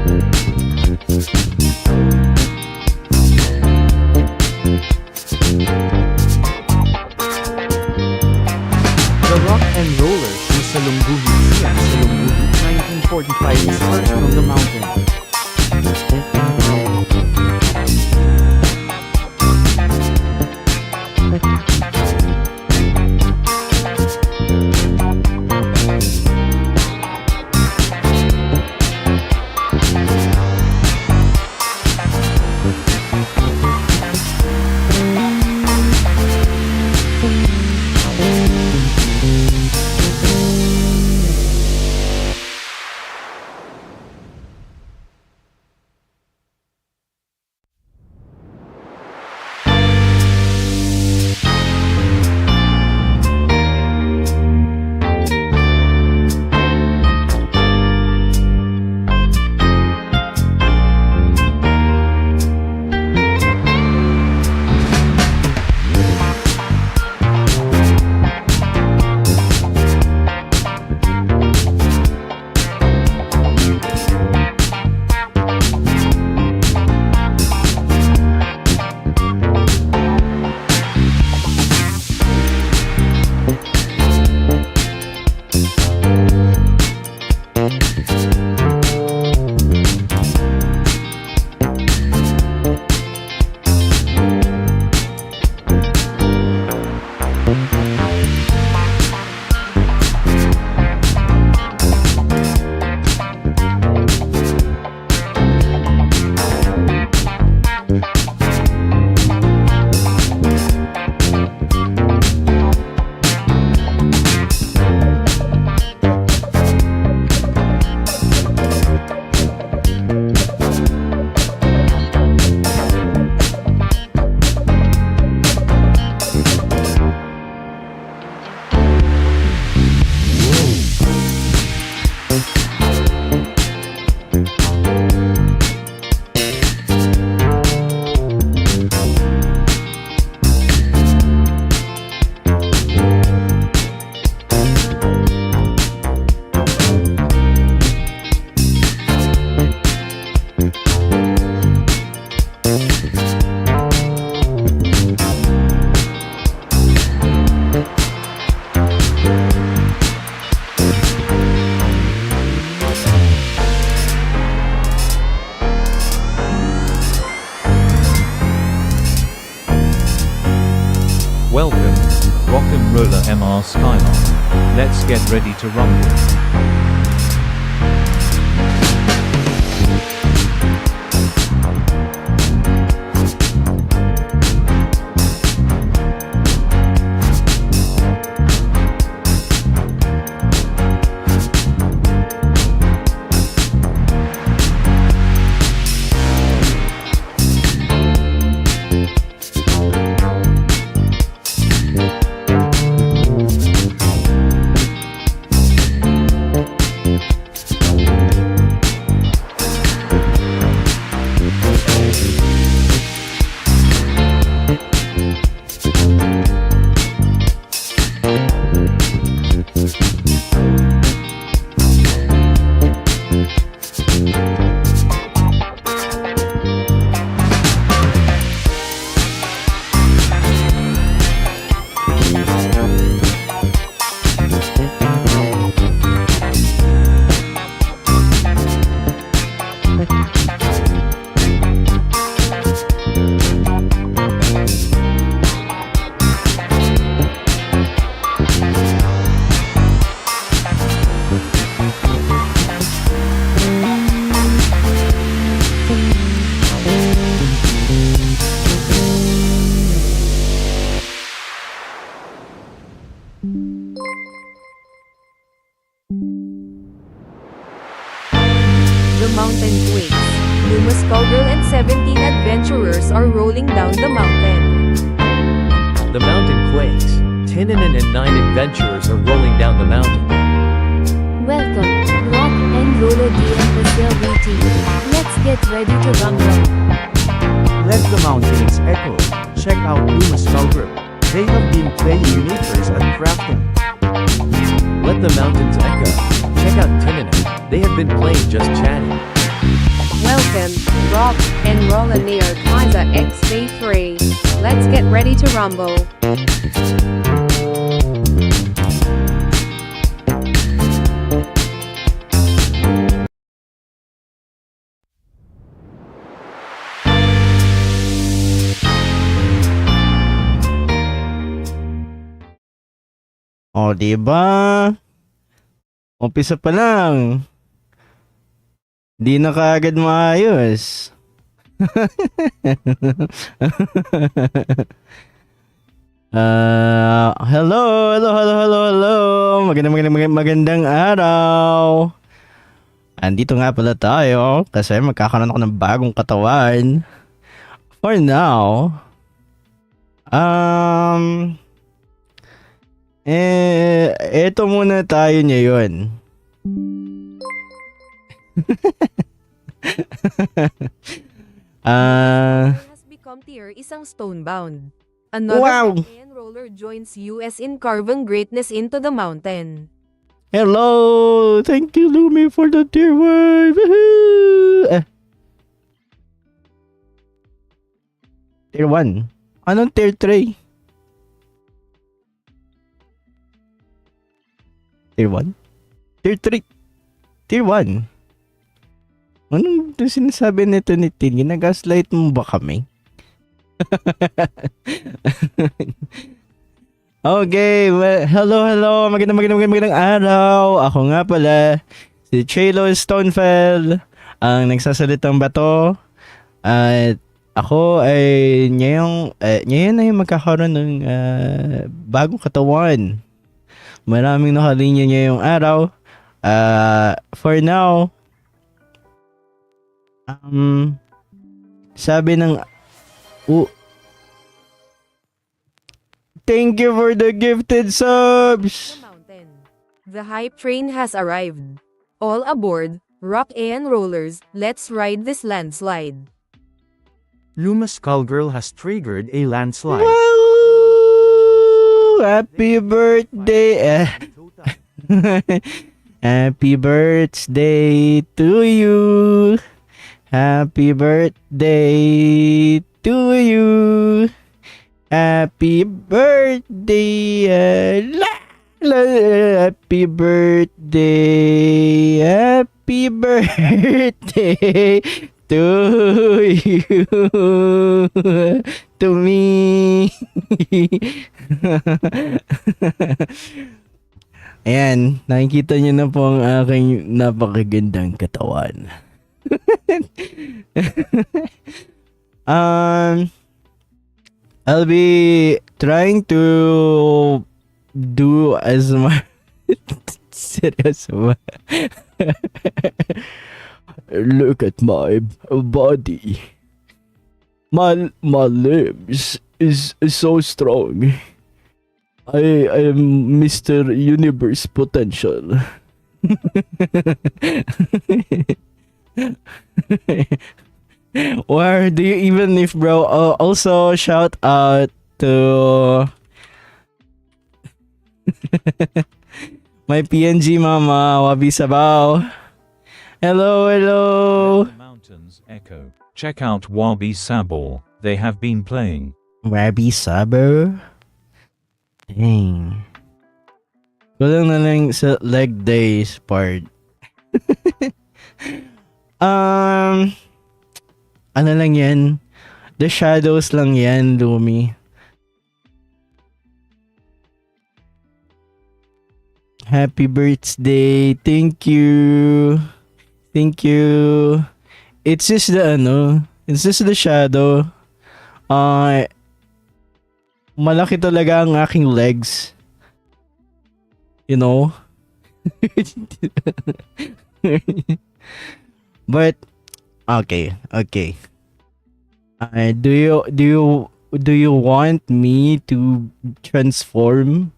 The rock and rollers whose salungguhit siya salungguhit 1945 is first from the mountain. Welcome, Rock'n'Roller MR Skyline. Let's get ready to rumble. The mountain quakes. Luma's cowgirl and 17 adventurers are rolling down the mountain. The mountain quakes. Tinanen and 9 adventurers are rolling down the mountain. Welcome, Rock and Roller DEBUT+BDAY. Let's get ready to rumble. Let the mountains echo. Check out Luma's cowgirl. They have been playing makers at crafting. Let the mountains echo. Check out Tinanen. They have been playing just chatting. rock and roll near Kaza X Bay 3. Let's get ready to rumble. O, diba? Umpisa pa lang. Di na kaagad maayos. Hello. Magandang araw. Andito nga pala tayo kasi magkakaroon ako ng bagong katawan. For now, eto muna tayo ngayon. Has become tier isang stonebound. Another Wow. Heckin roller joins US in carving greatness into the mountain. Hello! Thank you, Lumi, for the tier 1. Woohoo! Tier 1? Anong tier 3? Tier 1? Tier 3? Tier 1? Anong sinasabi nito ni Tin? Ginagaslight mo ba kami? Okay, well, hello. Magandang araw. Ako nga pala, si Treilo Stonefell, ang nagsasalitang bato. At ako ay ngayon ay magkakaroon ng bagong katawan. Maraming nakalinya ngayong araw. For now, sabi ng thank you for the gifted subs. The mountain. The hype train has arrived. All aboard, rock and rollers, let's ride this landslide. Luma Skullgirl has triggered a landslide. Wow! Happy birthday! Happy birthday to you. Happy birthday to you. Happy birthday. Happy birthday. Happy birthday to you. To me. Ayan, nakikita niyo na po ang aking napakagandang katawan. I'll be trying to do as much. Seryoso ba? Look at my body. My limbs is so strong. I am Mr. Universe potential. Or do you even if bro also shout out to my PNG mama Wabi Sabaw. Hello. The mountains echo. Check out Wabi Sabaw. They have been playing. Wabi Sabaw. Dang. Kulang na lang sa leg days part. Ano lang yan? The shadows lang yan, Lumi. Happy birthday. Thank you. It's just the shadow. Malaki talaga ang aking legs. You know? But okay. Do you want me to transform?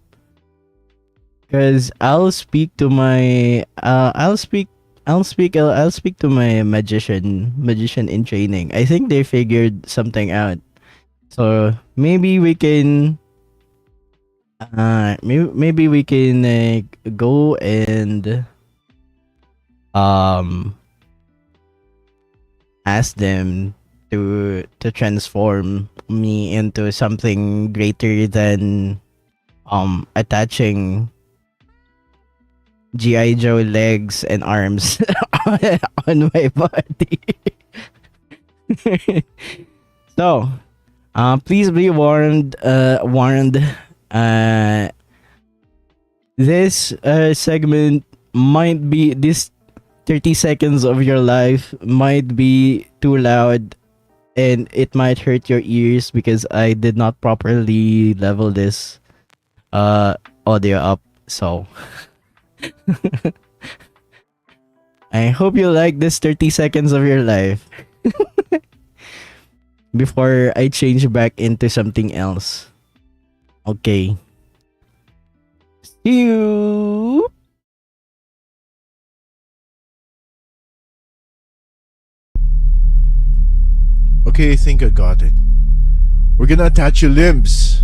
Cause I'll speak to my magician in training. I think they figured something out. So maybe we can go and ask them to transform me into something greater than attaching G.I. Joe legs and arms on my body. So, please be warned. This segment might be this 30 seconds of your life might be too loud, and it might hurt your ears because I did not properly level this audio up. So I hope you like this 30 seconds of your life before I change back into something else. Okay. See you. Okay, I think I got it. We're gonna attach your limbs.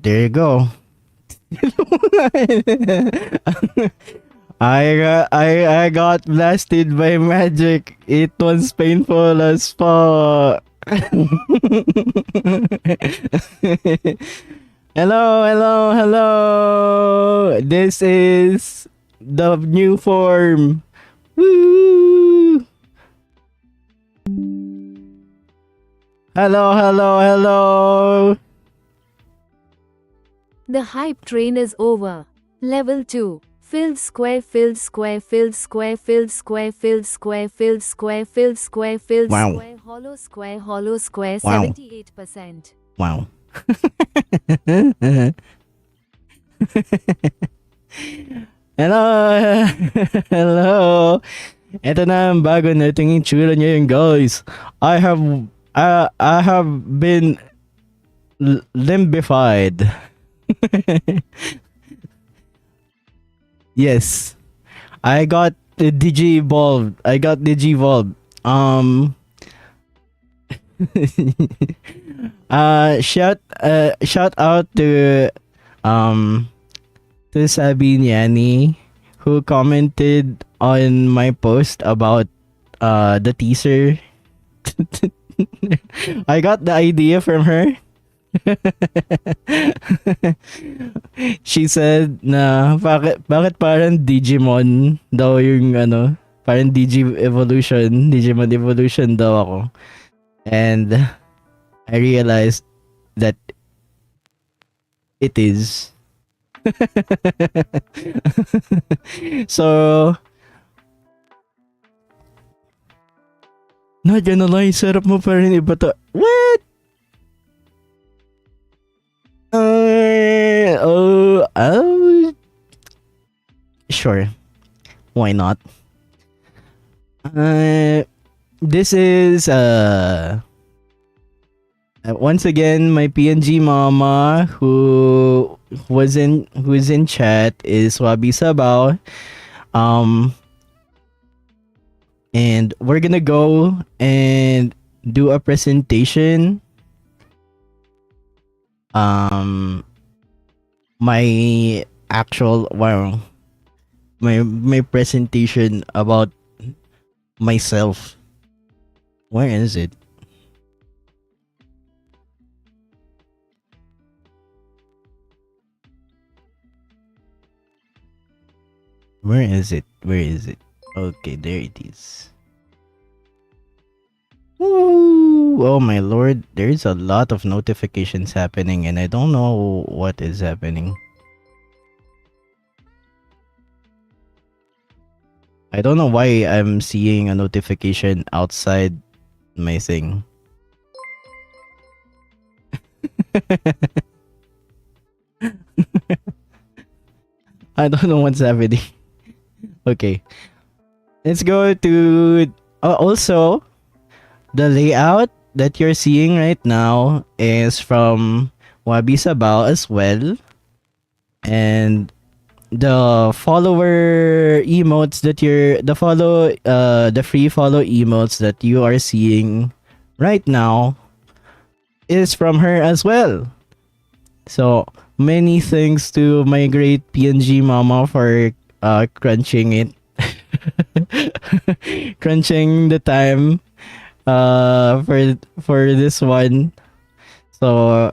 There you go. I got blasted by magic. It was painful as fuck. Hello. This is the new form. Woo! Hello. The hype train is over. Level 2. Filled square, filled square, filled square, filled square, filled square, filled square, filled square, filled Wow. square, hollow square, Wow. 78%. Wow. Hello. Ito na ang bago nating itsura ngayon, guys. I have been limbified. Yes. I got the Digi-evolved. Shout out to Sabiniani, who commented on my post about the teaser. I got the idea from her. She said na bakit parang Digimon daw yung parang Digimon evolution daw ako. And I realized that it is. So, not gonna lie, sarap mo pa rin iba to. What? Sure. Why not? This is once again my PNG mama who is in chat is Wabi Sabaw. And we're gonna go and do a presentation. My actual my presentation about myself. Where is it? Where is it? Okay, there it is. Woo! Oh my lord, there's a lot of notifications happening and I don't know what is happening. I don't know why I'm seeing a notification outside my thing. I don't know what's happening. Okay. let's go to also the layout that you're seeing right now is from Wabi Sabaw as well. And the follower emotes that the free follow emotes that you are seeing right now is from her as well. So many thanks to my great PNG mama for crunching it. Crunching the time for this one. So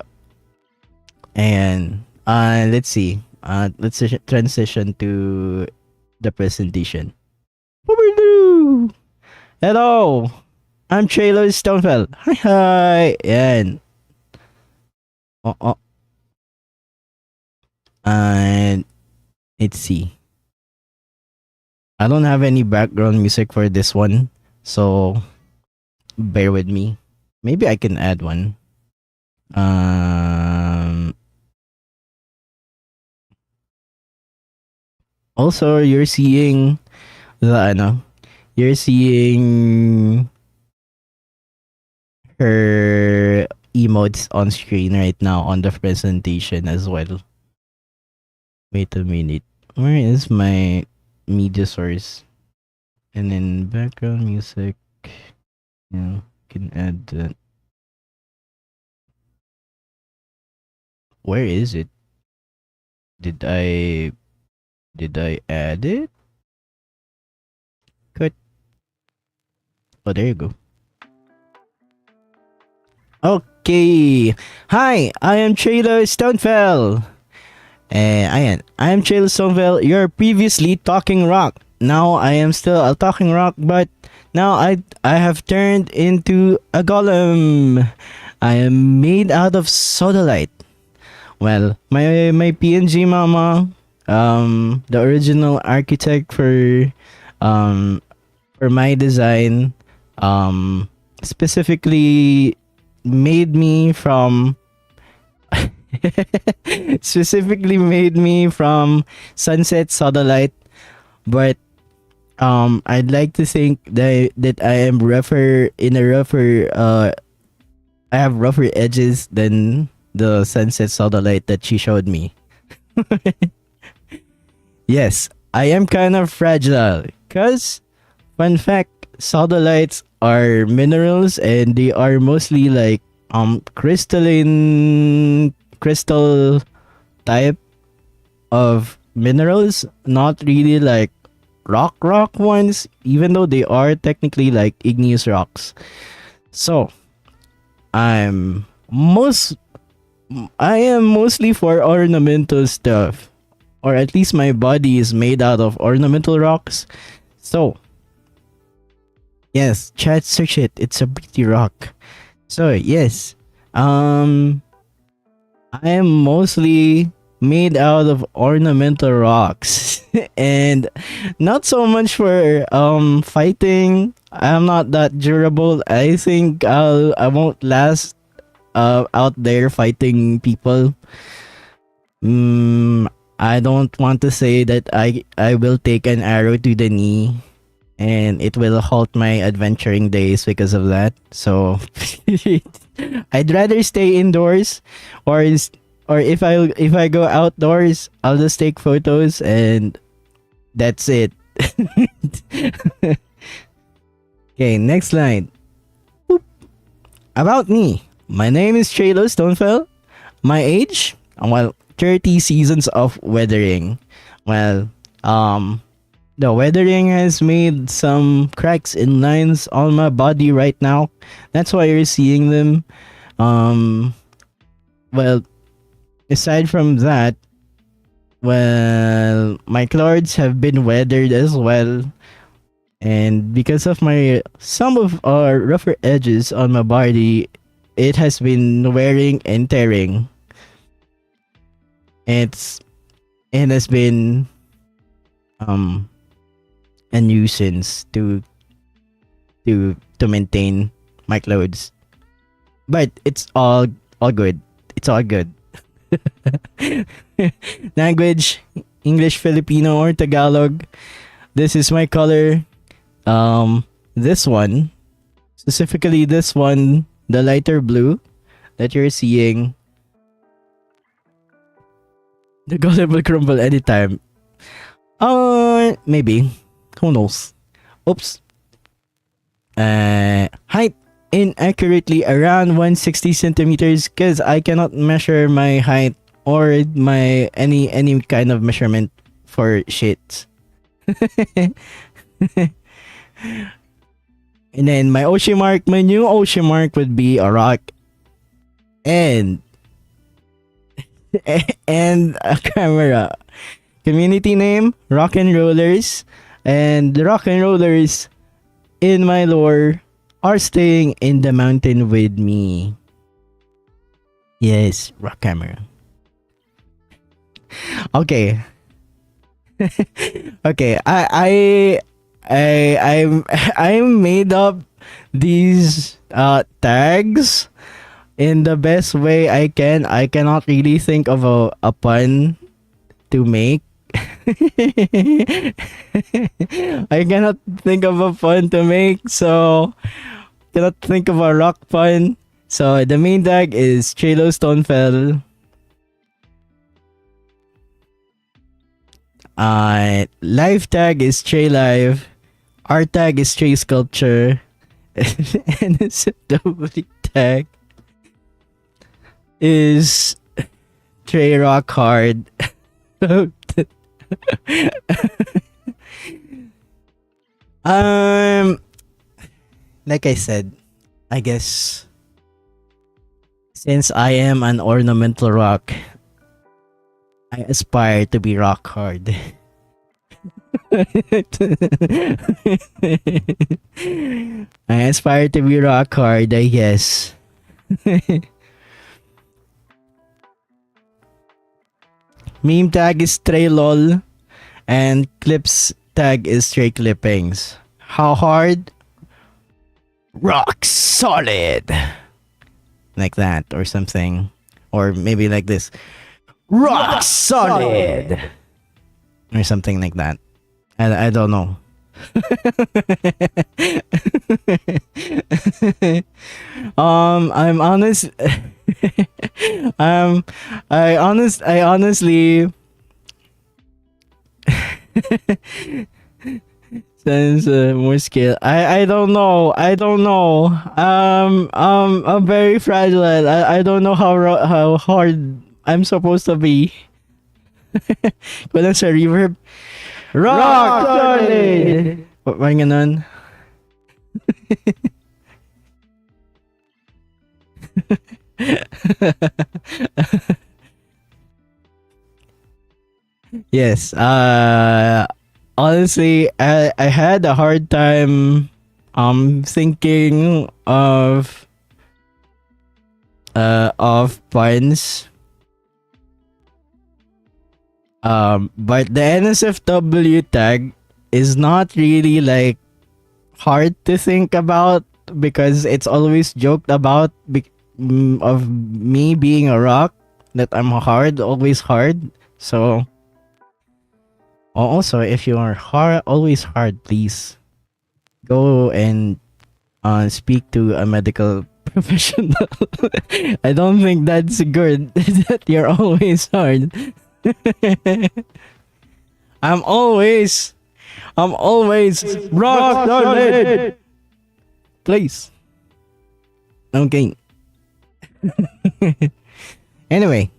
and let's see. Let's transition to the presentation. Hello, I'm Treilo Stonefell. Hi. And and let's see. I don't have any background music for this one, so bear with me. Maybe I can add one. Also, you're seeing you're seeing her emotes on screen right now on the presentation as well. Wait a minute. Where is my media source? And then background music. Yeah, can add that. Where is it? Did I add it? Good. Oh, there you go. Okay. Hi, I am Treilo Stonefell. I am Treilo Stonefell, your previously talking rock. Now I am still a talking rock, but now I have turned into a golem. I am made out of sodalite. Well, my PNG mama, the original architect for my design, specifically made me from sunset sodalite, but I'd like to think that I am I have rougher edges than the sunset sodalite that she showed me. Yes, I am kind of fragile. Cause, fun fact, sodalites are minerals and they are mostly like crystal type of minerals, not really like rock ones, even though they are technically like igneous rocks. So I am mostly for ornamental stuff, or at least my body is made out of ornamental rocks. So yes, chat, search it. It's a pretty rock. So yes, I am mostly made out of ornamental rocks, and not so much for fighting. I'm not that durable. I think I won't last out there fighting people. I don't want to say that I will take an arrow to the knee and it will halt my adventuring days because of that. So I'd rather stay indoors, or if I go outdoors, I'll just take photos and that's it. Okay, next slide. Boop. About me. My name is Treilo Stonefell. My age? Well, 30 seasons of weathering. Well, the weathering has made some cracks and lines on my body right now. That's why you're seeing them. Well, aside from that, well, my clothes have been weathered as well. And because of some of our rougher edges on my body, it has been wearing and tearing. It has been a nuisance to maintain my clothes. But it's all good. It's all good. Language, English, Filipino, or Tagalog. This is my color. This one, specifically this one, the lighter blue that you're seeing, the golem will crumble anytime. Maybe. Who knows? Oops. Height inaccurately around 160 centimeters because I cannot measure my height or my any kind of measurement for shit. And then my new ocean mark would be a rock and and a camera. Community name Rock and Rollers, and the Rock and Rollers in my lore are staying in the mountain with me. Yes, rock camera. Okay. Okay, I made up these tags in the best way I can. I cannot really think of a pun to make. I cannot think of a pun to make, so cannot think of a rock pun. So the main tag is Treilo Stonefell. Live tag is Trey Live. Art tag is Trey Sculpture. And the tag is Trey Rock Hard. Like I said, I guess since I am an ornamental rock, I aspire to be rock hard. I aspire to be rock hard, I guess. Meme tag is Treilo, and clips tag is Stray Clippings. How hard? Rock solid. Like that or something. Or maybe like this. Rock solid. Or something like that. I don't know. I'm honest. I honestly sense more skill. I don't know. I'm very fragile. I don't know how hard I'm supposed to be. Kulang sa reverb. Rock solid. Parang ganun. Yes. Honestly, I had a hard time thinking of puns. But the NSFW tag is not really like hard to think about because it's always joked about of me being a rock, that I'm hard, always hard. So also, if you are always hard, please go and speak to a medical professional. I don't think that's good that you're always hard. I'm always rock solid. Please. Okay. Anyway.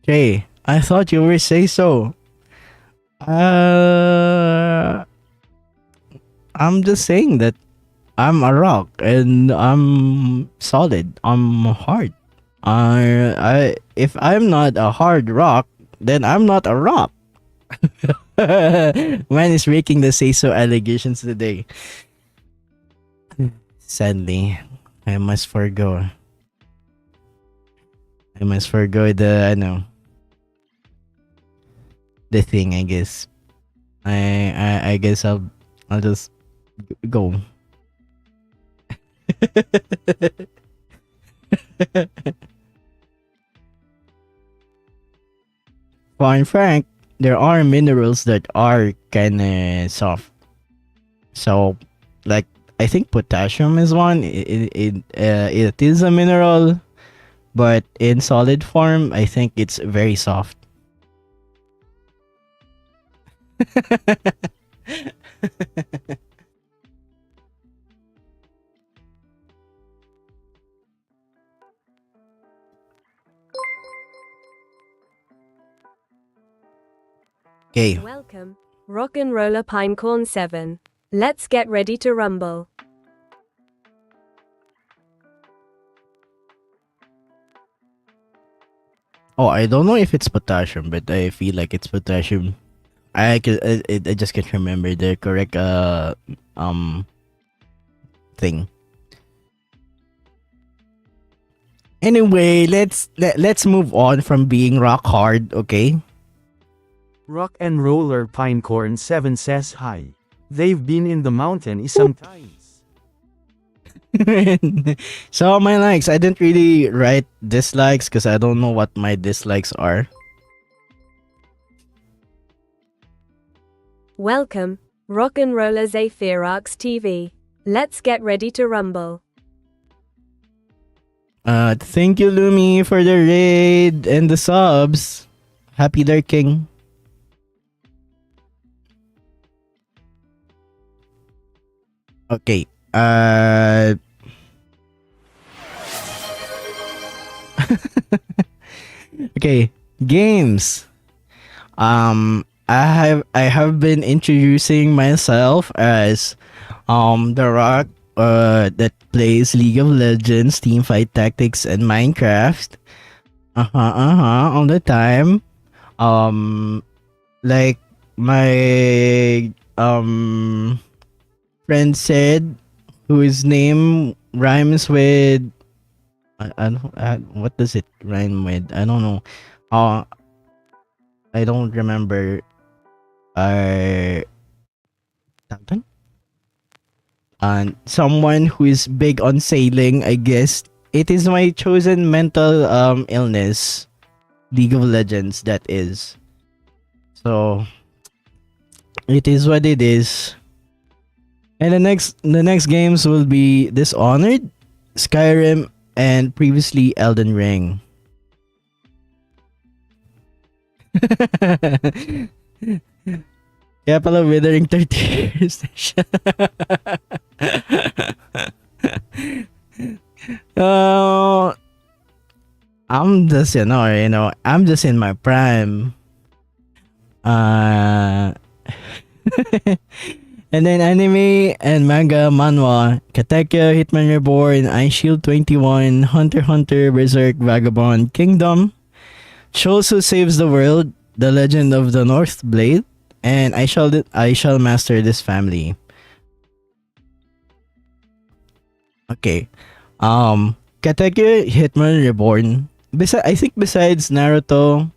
Jay, I thought you were say so. I'm just saying that I'm a rock and I'm solid. I'm hard. If I'm not a hard rock, then I'm not a rock. Man is making the say so allegations today. Sadly, I must forgo the thing, I guess. I guess I'll just go. Fine Frank, there are minerals that are kinda soft. So, like, I think potassium is one. It is a mineral, but in solid form, I think it's very soft. Okay. Welcome, Rock'n'Roller Pinecorn 7. Let's get ready to rumble. Oh, I don't know if it's potassium, but I feel like it's potassium. I just can't remember the correct thing. Anyway, let's move on from being rock hard, okay? Rock and Roller Pinecorn 7 says hi. They've been in the mountain sometimes. So my likes, I didn't really write dislikes because I don't know what my dislikes are. Welcome, Rock'n'Roller Zephyrax TV. Let's get ready to rumble. Thank you, Lumi, for the raid and the subs. Happy lurking. Okay. Okay. Games. I have been introducing myself as the rock that plays League of Legends, Teamfight Tactics, and Minecraft. All the time. Like my friend said, whose name rhymes with I don't what does it rhyme with? I don't know. I don't remember. Something? And someone who is big on sailing, I guess. It is my chosen mental illness. League of Legends, that is. So it is what it is. And the next games will be Dishonored, Skyrim, and previously Elden Ring. Kaya pala withering 30 years na siya. I'm just, I'm just in my prime. And then anime and manga, manhwa, Katekyo, Hitman Reborn, Ice Shield 21, Hunter x Hunter, Berserk, Vagabond, Kingdom, Shoujo Saves the World, The Legend of the North Blade, and I shall master this family. Okay. Katekyo, Hitman Reborn. I think besides Naruto,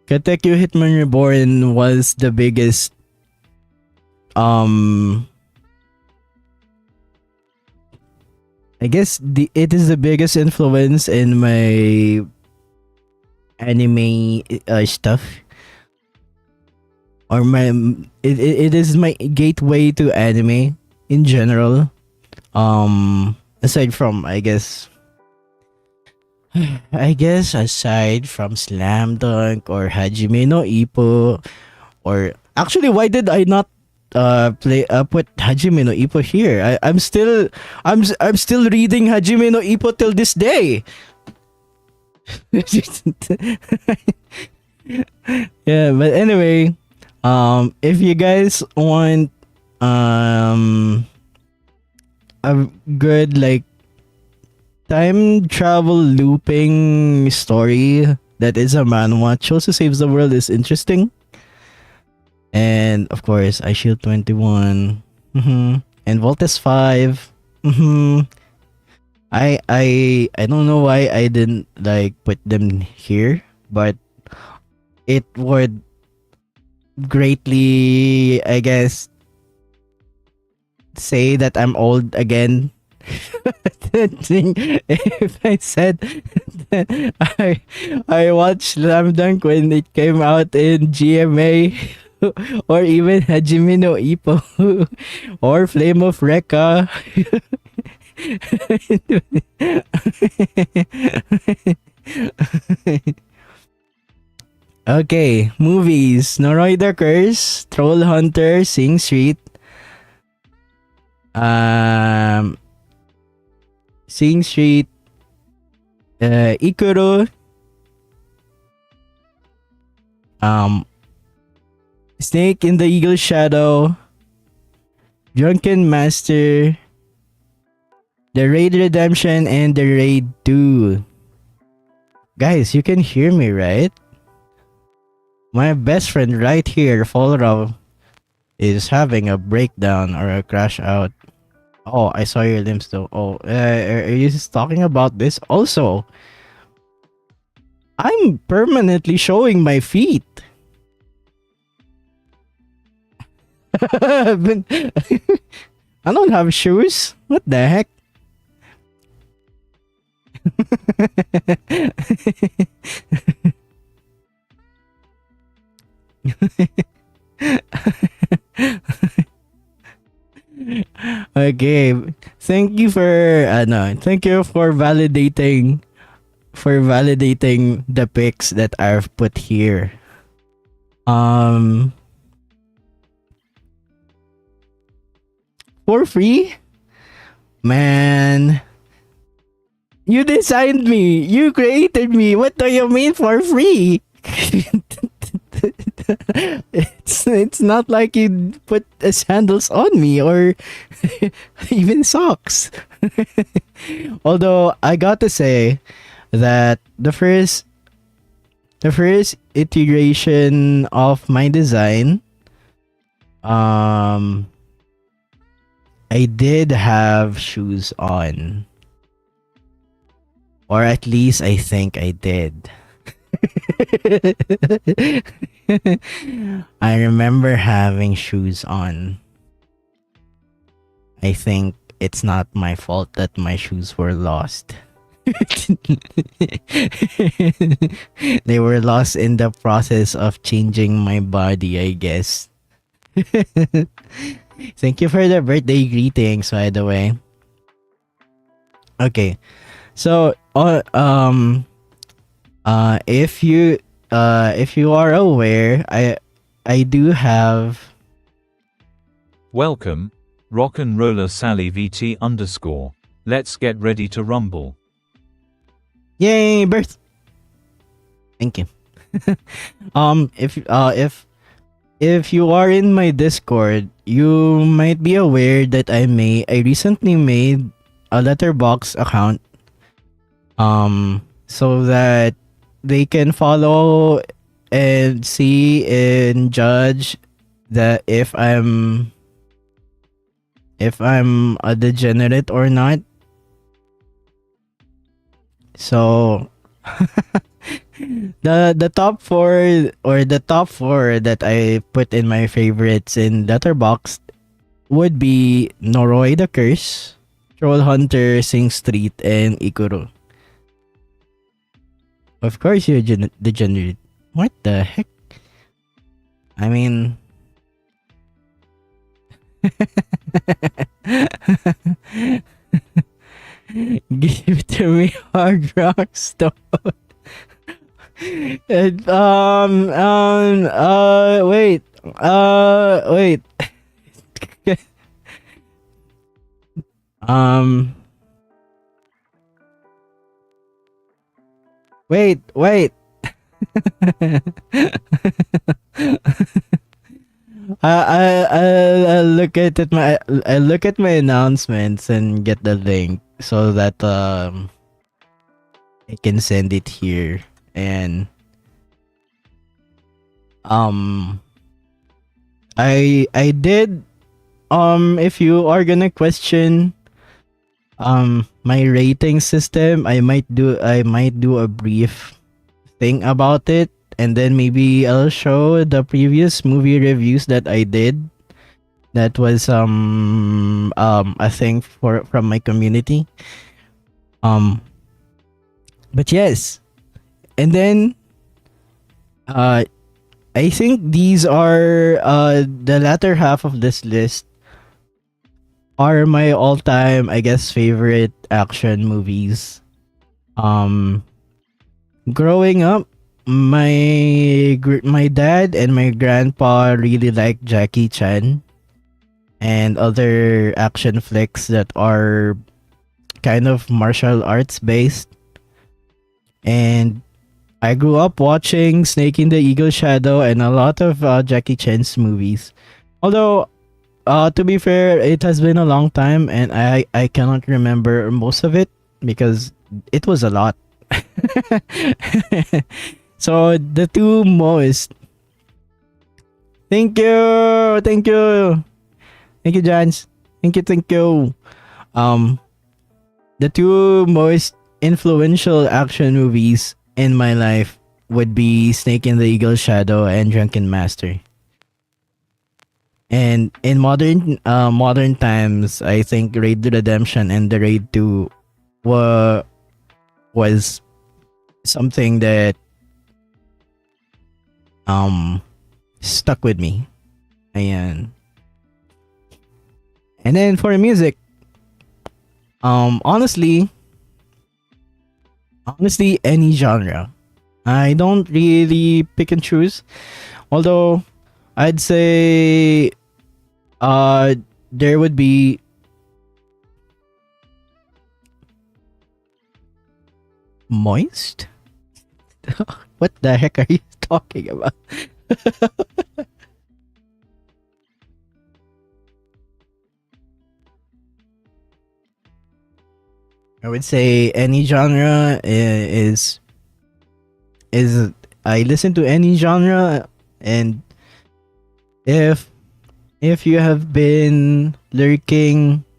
Katekyo Hitman Reborn was the biggest I guess it is the biggest influence in my anime stuff, or it is my gateway to anime in general, aside from I guess aside from Slam Dunk or Hajime no Ippo, or actually, why did I not put Hajime no Ippo here? I'm still reading Hajime no Ippo till this day. Yeah, but anyway, if you guys want a good time travel looping story that is a manhwa, Shoujo Saves the World is interesting. And of course, Ice Shield 21, and Voltes 5. I don't know why I didn't put them here, but it would greatly, I guess, say that I'm old again. If I said that I watched Slam Dunk when it came out in GMA or even Hajime no Ippo, or Flame of Recca. Okay, movies. Noroi the Curse, Troll Hunter, Sing Street, um, Sing Street, Ikuro, Snake in the Eagle Shadow, Drunken Master, The Raid Redemption, and The Raid 2. Guys, you can hear me, right? My best friend right here, Folrav, is having a breakdown or a crash out. Oh, I saw your limbs though. Oh, are you just talking about this? Also, I'm permanently showing my feet. But I don't have shoes. What the heck? Okay, thank you for thank you for validating the pics that I've put here. For free? Man, you designed me. You created me. What do you mean for free? It's not like you put sandals on me or even socks. Although I got to say that the first iteration of my design, I did have shoes on, or at least I think I did. I remember having shoes on. I think it's not my fault that my shoes were lost. They were lost in the process of changing my body, I guess. Thank you for the birthday greetings, by the way. Okay, so if you are aware, I do have. Welcome, Rock'n'Roller Sally VT _. Let's get ready to rumble. Yay, birth. Thank you. If you are in my Discord, you might be aware that I recently made a letterbox account so that they can follow and see and judge that if I'm a degenerate or not. So the top four that I put in my favorites in Letterboxd would be Noroi the Curse, Troll Hunter, Sing Street, and Ikuro. Of course you're degenerate. What the heck? I mean... Give it to me, Hard Rock Stone. Wait. Wait. I look at my announcements and get the link so that I can send it here. And I did if you are gonna question my rating system, I might do a brief thing about it, and then maybe I'll show the previous movie reviews that I did. That was a thing from my community. But yes. And then I think these are the latter half of this list are my all-time, I guess, favorite action movies. Um, growing up, my dad and my grandpa really liked Jackie Chan and other action flicks that are kind of martial arts based. And I grew up watching Snake in the Eagle Shadow and a lot of Jackie Chan's movies. Although, to be fair, it has been a long time and I cannot remember most of it because it was a lot. So the two most. Thank you, thank you, thank you, Jans. Thank you. The two most influential action movies in my life would be Snake in the Eagle Shadow and Drunken Master. And in modern times, I think Raid Redemption and the Raid 2 was something that stuck with me. Ayan. And then for music, honestly any genre. I don't really pick and choose. Although I'd say there would be moist. What the heck are you talking about? I would say any genre is I listen to any genre, and if you have been lurking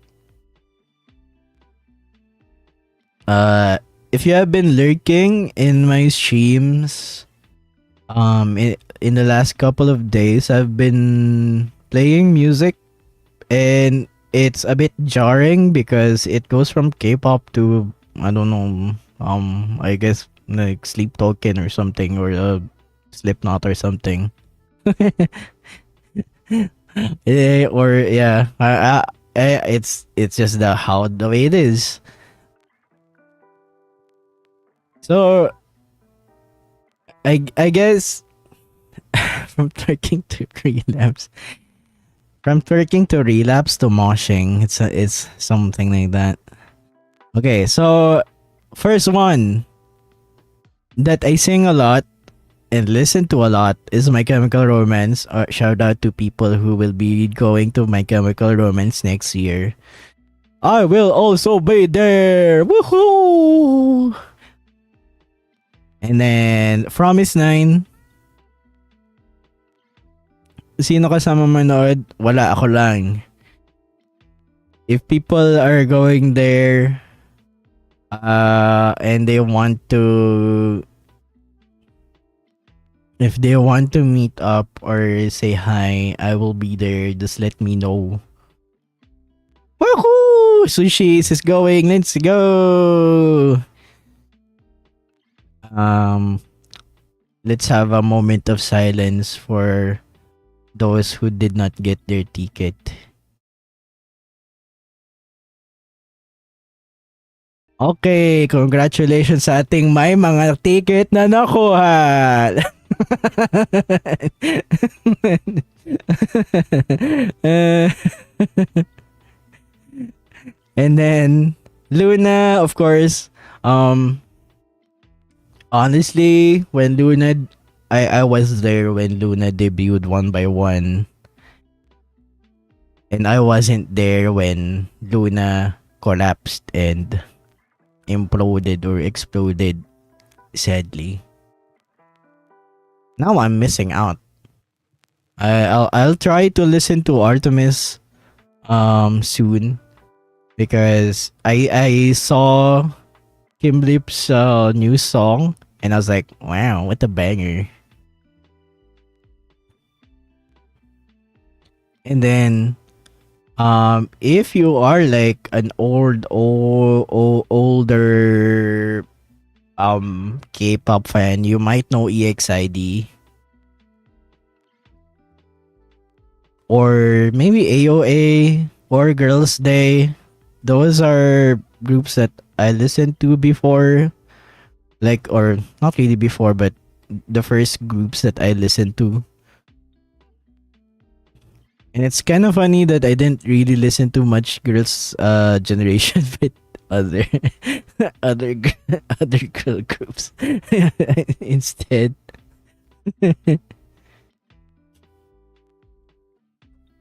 in my streams in the last couple of days, I've been playing music, and it's a bit jarring because it goes from K-pop to, I don't know, I guess like Sleep Token or something, or Slipknot or something. Or yeah, it's just the way it is. So I guess from twerking to relapse. From twerking to relapse to moshing, it's something like that. Okay, so first one that I sing a lot and listen to a lot is My Chemical Romance. Shout out to people who will be going to My Chemical Romance next year. I will also be there. Woohoo! And then Promise 9. Sino kasama manood? Wala, ako lang. If people are going there and they want to meet up or say hi, I will be there. Just let me know. Woohoo! Sushis is going. Let's go. Let's have a moment of silence for those who did not get their ticket. Okay, congratulations sa ating may mga ticket na nakuha. And then Luna, of course. Honestly, when Luna, I was there when Luna debuted 1x1, and I wasn't there when Luna collapsed and imploded or exploded, sadly. Now I'm missing out. I'll try to listen to Artemis soon, because I saw Kim Lip's new song and I was like, wow, what a banger. And then if you are like an older K-pop fan, you might know EXID. or maybe AOA or Girls' Day. Those are groups that I listened to before, like, or not really before, but the first groups that I listened to. And it's kind of funny that I didn't really listen to much girls generation with other other other girl groups instead.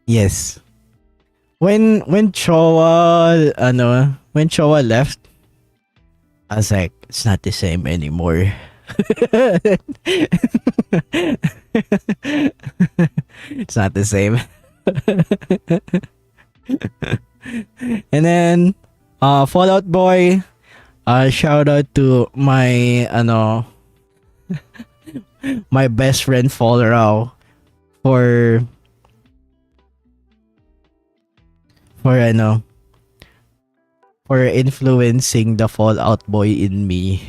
Yes. When Chowa when Chowa left, I was like, it's not the same anymore. It's not the same. And then Fallout Boy, shout out to my my best friend Fallerao for for influencing the Fallout Boy in me.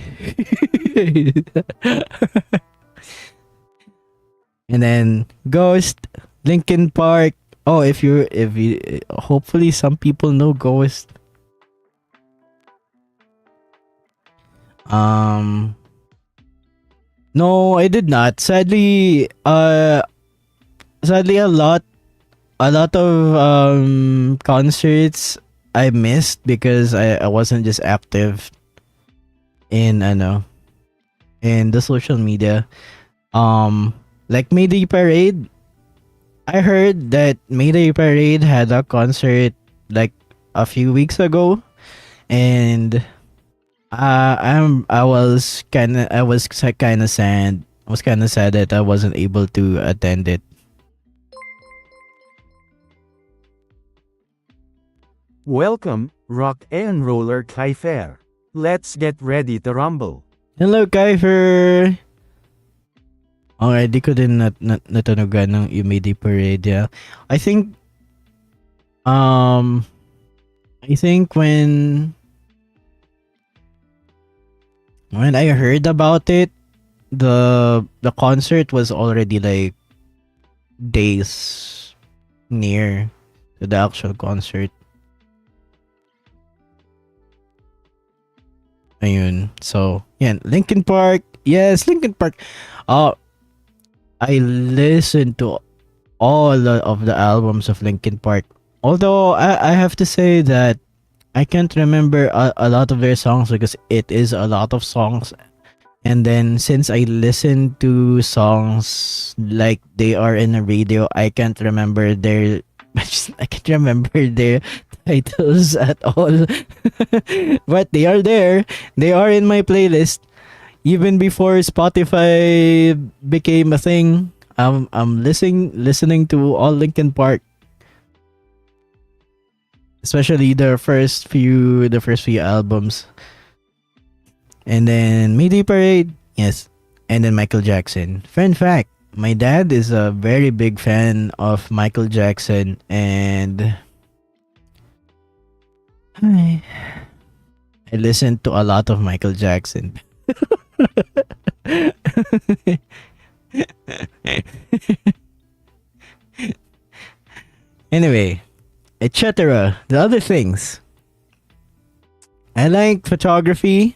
And then Ghost, Linkin Park. Oh, if you hopefully some people know Ghost. No, I did not. Sadly, sadly a lot of concerts I missed because I wasn't just active in in the social media. Like Mayday Parade. I heard that Mayday Parade had a concert like a few weeks ago, and I was kind of sad. I was kind of sad that I wasn't able to attend it. Welcome, Rock and Roller Kaifer. Let's get ready to rumble. Hello, Kaifer. Okay, di ko din natunugan ng Mayday Parade. Yeah. I think when I heard about it, the concert was already like days near to the actual concert. Ayun. So, yan. Linkin Park. Yes, Linkin Park. I listened to all of the albums of Linkin Park. Although I have to say that I can't remember a lot of their songs because it is a lot of songs. And then since I listen to songs like they are in a radio, I can't remember their titles at all. But they are there. They are in my playlist. Even before Spotify became a thing, I'm listening to all Linkin Park. Especially the first few albums. And then Mayday Parade, yes. And then Michael Jackson. Fun fact, my dad is a very big fan of Michael Jackson, and I listened to a lot of Michael Jackson. Anyway, etc. The other things. I like photography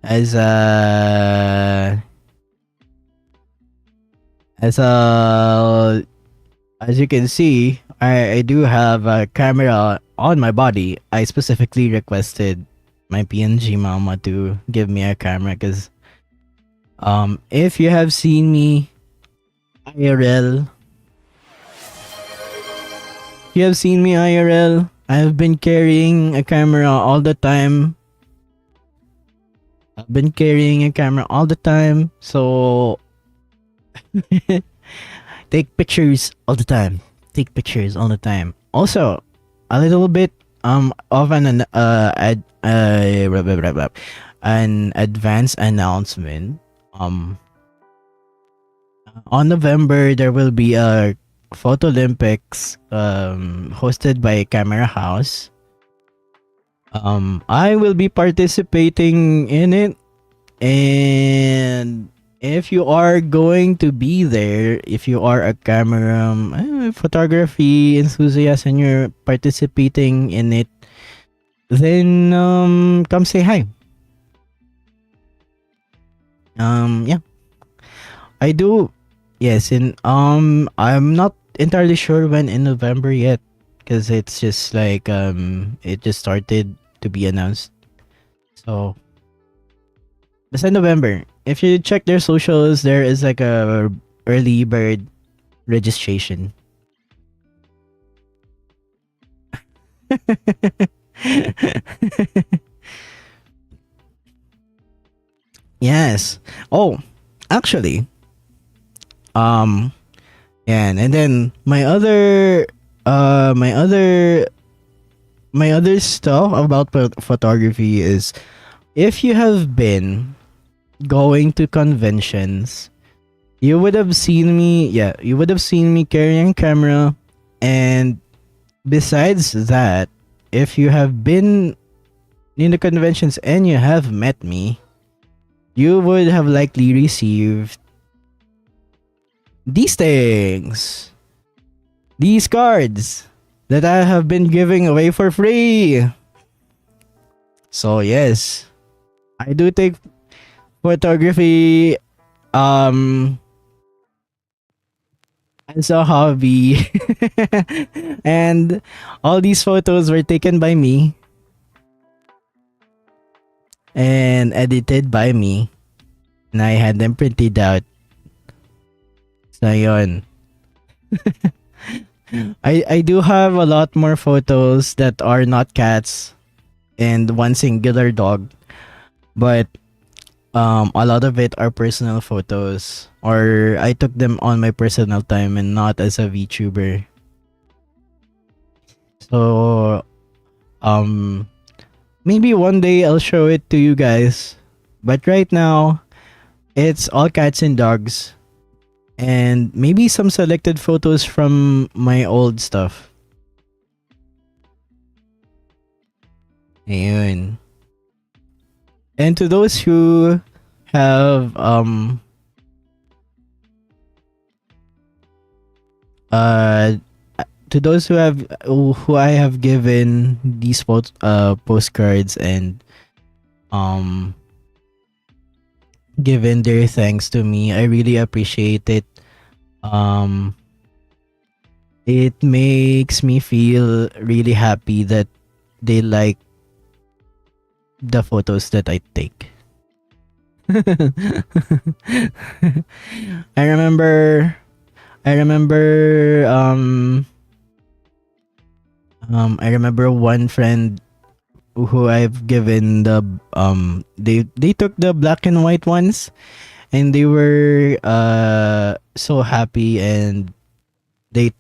as you can see, I do have a camera on my body. I specifically requested my PNG mama to give me a camera because if you have seen me IRL, I have been carrying a camera all the time. So take pictures all the time. Also, a little bit of an advance announcement. On November there will be a Photo Olympics hosted by Camera House. I will be participating in it, and if you are going to be there, if you are a camera photography enthusiast and you're participating in it, then come say hi. Yeah, I do. Yes, and I'm not entirely sure when in November yet, because it's just like it just started to be announced. So basta November. If you check their socials, there is like a early bird registration. Yes. Oh, actually, yeah, and then my other stuff about photography is, if you have been going to conventions, you would have seen me. Yeah, you would have seen me carrying a camera, and besides that, if you have been in the conventions and you have met me, you would have likely received these things, these cards that I have been giving away for free. So yes, I do take photography as a hobby. And all these photos were taken by me and edited by me, and I had them printed out. So yun. I do have a lot more photos that are not cats and one singular dog, but a lot of it are personal photos, or I took them on my personal time and not as a VTuber. So maybe one day I'll show it to you guys, but right now it's all cats and dogs, and maybe some selected photos from my old stuff. Ayun. And to those who have to those who I have given these postcards and given their thanks to me, I really appreciate it. It makes me feel really happy that they like the photos that I take. I remember I remember one friend who I've given the they took the black and white ones, and they were so happy, and they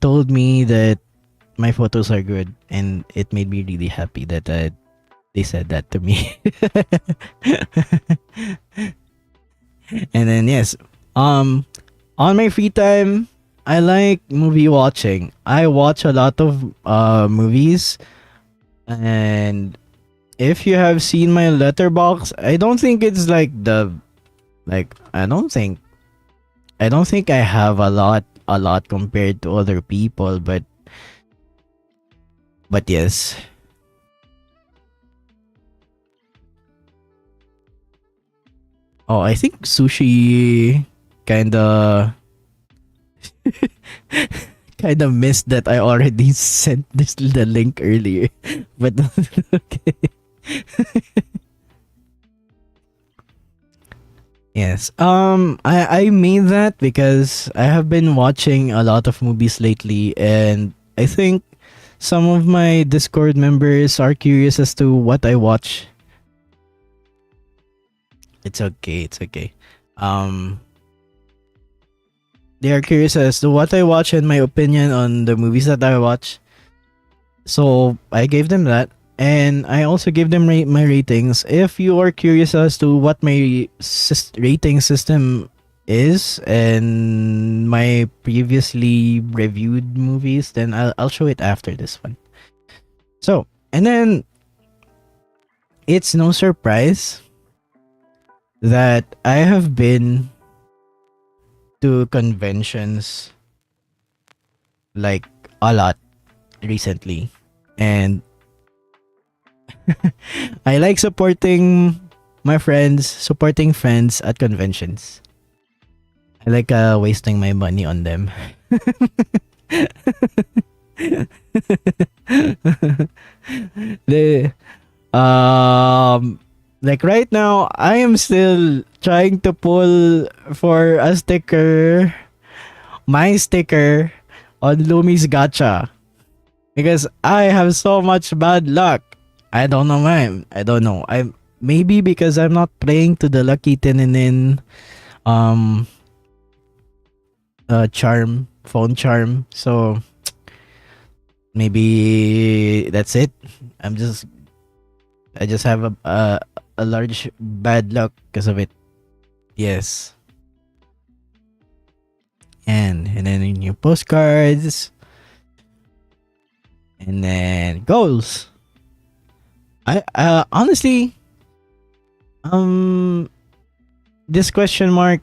told me that my photos are good, and it made me really happy that they said that to me. And then yes, on my free time, I like movie watching. I watch a lot of movies, and if you have seen my letterbox, I don't think it's like I don't think I have a lot compared to other people, but yes. Oh, I think sushi kinda kinda missed that I already sent the link earlier. But okay. Yes. I made that because I have been watching a lot of movies lately, and I think some of my Discord members are curious as to what I watch. It's okay. They are curious as to what I watch and my opinion on the movies that I watch. So I gave them that, and I also gave them my ratings. If you are curious as to what my rating system is and my previously reviewed movies, then I'll show it after this one. So, and then it's no surprise that I have been to conventions like a lot recently, and I like supporting my friends, supporting friends at conventions. I like wasting my money on them. the like right now I am still trying to pull for a sticker, my sticker on Lumi's gacha, because I have so much bad luck. I don't know why. I don't know. I maybe because I'm not praying to the lucky tininin charm, phone charm. So maybe that's it. I just have a large bad luck because of it. Yes. And then new postcards. And then goals. I honestly this question mark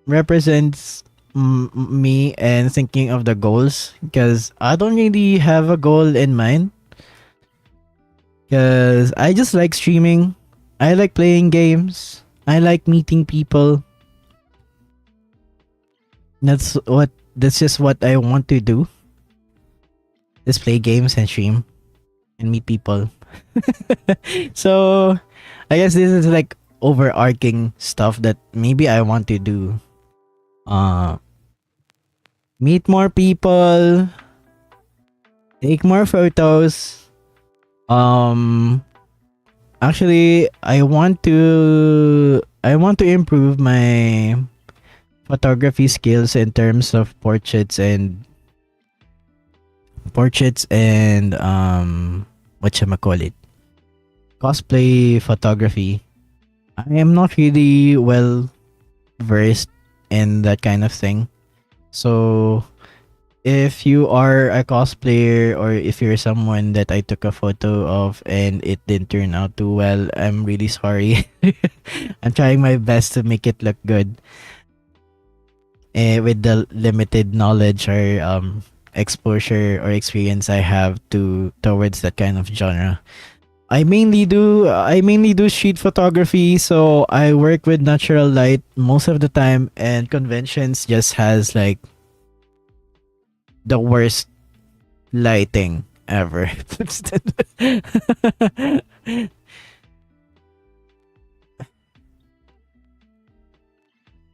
represents me and thinking of the goals, because I don't really have a goal in mind, because I just like streaming, I like playing games, I like meeting people. That's just what I want to do, just play games and stream and meet people. So I guess this is like overarching stuff that maybe I want to do. Meet more people, take more photos. Actually, I want to improve my photography skills in terms of portraits and whatchamacallit, cosplay photography. I am not really well versed in that kind of thing. So if you are a cosplayer, or if you're someone that I took a photo of and it didn't turn out too well, I'm really sorry. I'm trying my best to make it look good. With the limited knowledge or exposure or experience I have towards that kind of genre. I mainly do street photography, so I work with natural light most of the time, and conventions just has like the worst lighting ever.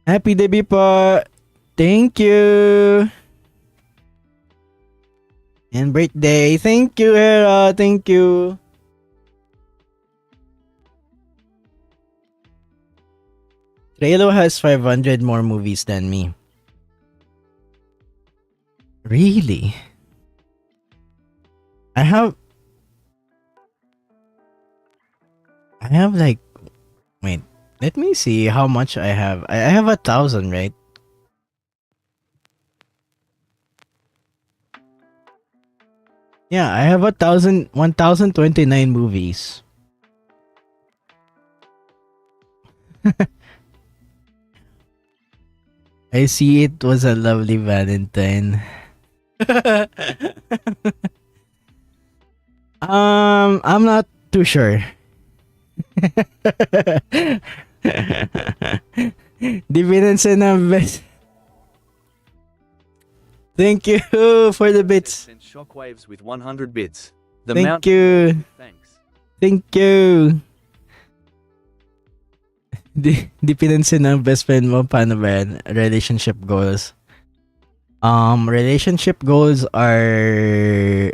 Happy debut po. Thank you. And birthday. Thank you, Hera. Thank you. Treilo has 500 more movies than me. Really? I have like, wait, let me see how much I have. I have 1,000, right? Yeah, I have 1,029 movies. I see it was a lovely Valentine. I'm not too sure. Dividends and best. Thank you for the bits. And shockwaves with 100 bits. The Thank you. Thanks. Thank you. Di pinansin ng best friend mo, paano ba yan? Relationship goals. Relationship goals are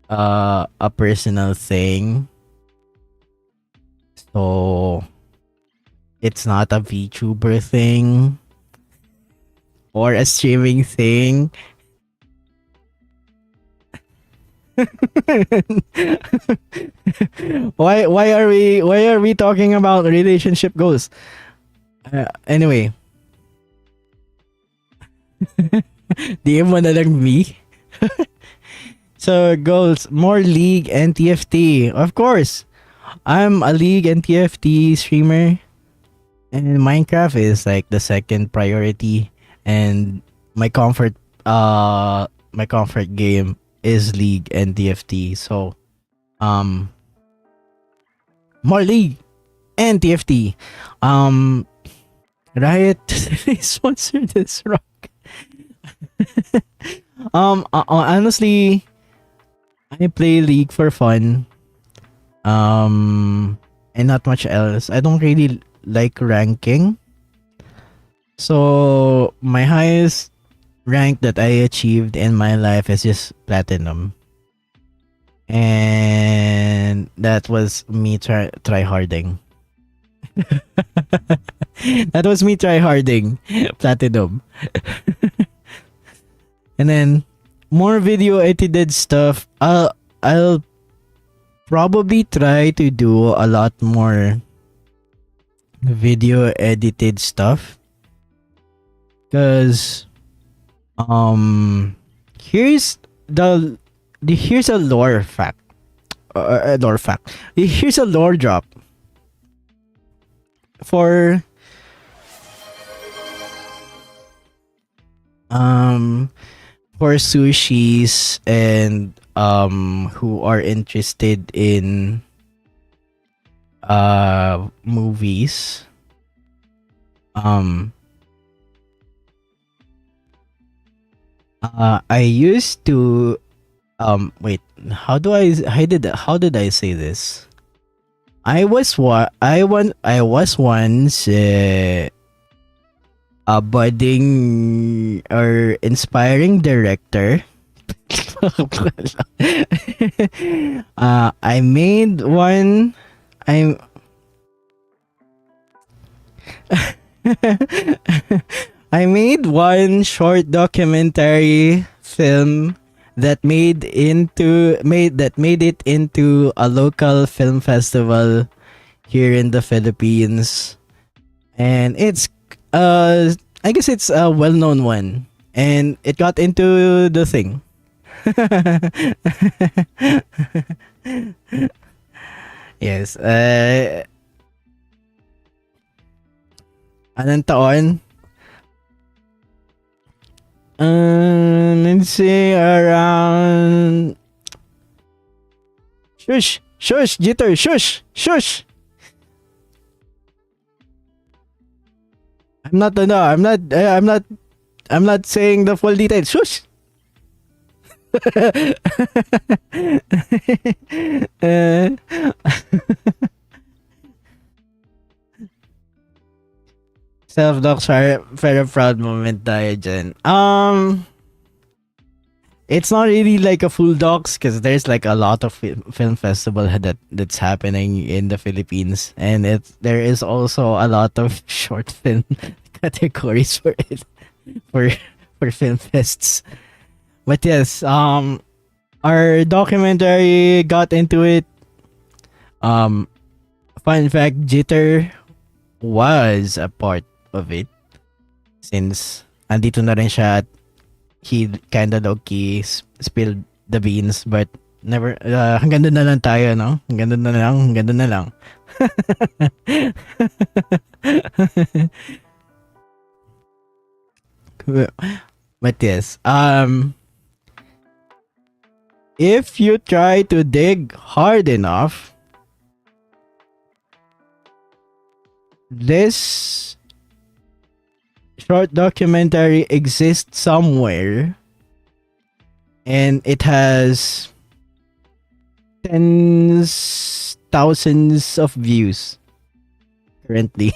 a personal thing. So it's not a VTuber thing or a streaming thing. why are we talking about relationship goals? Anyway. DM mo na lang me. So goals, more League and TFT. Of course. I'm a League and TFT streamer. And Minecraft is like the second priority, and my comfort game is League and TFT. So um more League and TFT. Riot sponsor this rock. Honestly, I play League for fun. And not much else. I don't really like ranking. So my highest rank that I achieved in my life is just platinum. And that was me try harding. That was me try harding platinum. And then more video edited stuff. I'll probably try to do a lot more video edited stuff, because here's here's a lore fact. Here's a lore drop for sushis and who are interested in movies. I used to wait, how did I say this? I was once a budding or inspiring director. I made one. I made one short documentary film that made it into a local film festival here in the Philippines, and it's I guess it's a well-known one, and it got into the thing. Yes. Anong taon? Let's say around. Shush, Jitter, shush. I'm not saying the full details. Shush. Self-docs are very proud moment tayo dyan. It's not really like a full docs because there's like a lot of film festival that's happening in the Philippines, and there is also a lot of short film categories for it for film fests. But yes, our documentary got into it. Fun fact, Jitter was a part of it since andito na rin siya at he kinda low-key spilled the beans, but never hanggang doon na lang tayo, no? Hanggang doon na lang. But yes, if you try to dig hard enough, this short documentary exists somewhere, and it has tens thousands of views currently.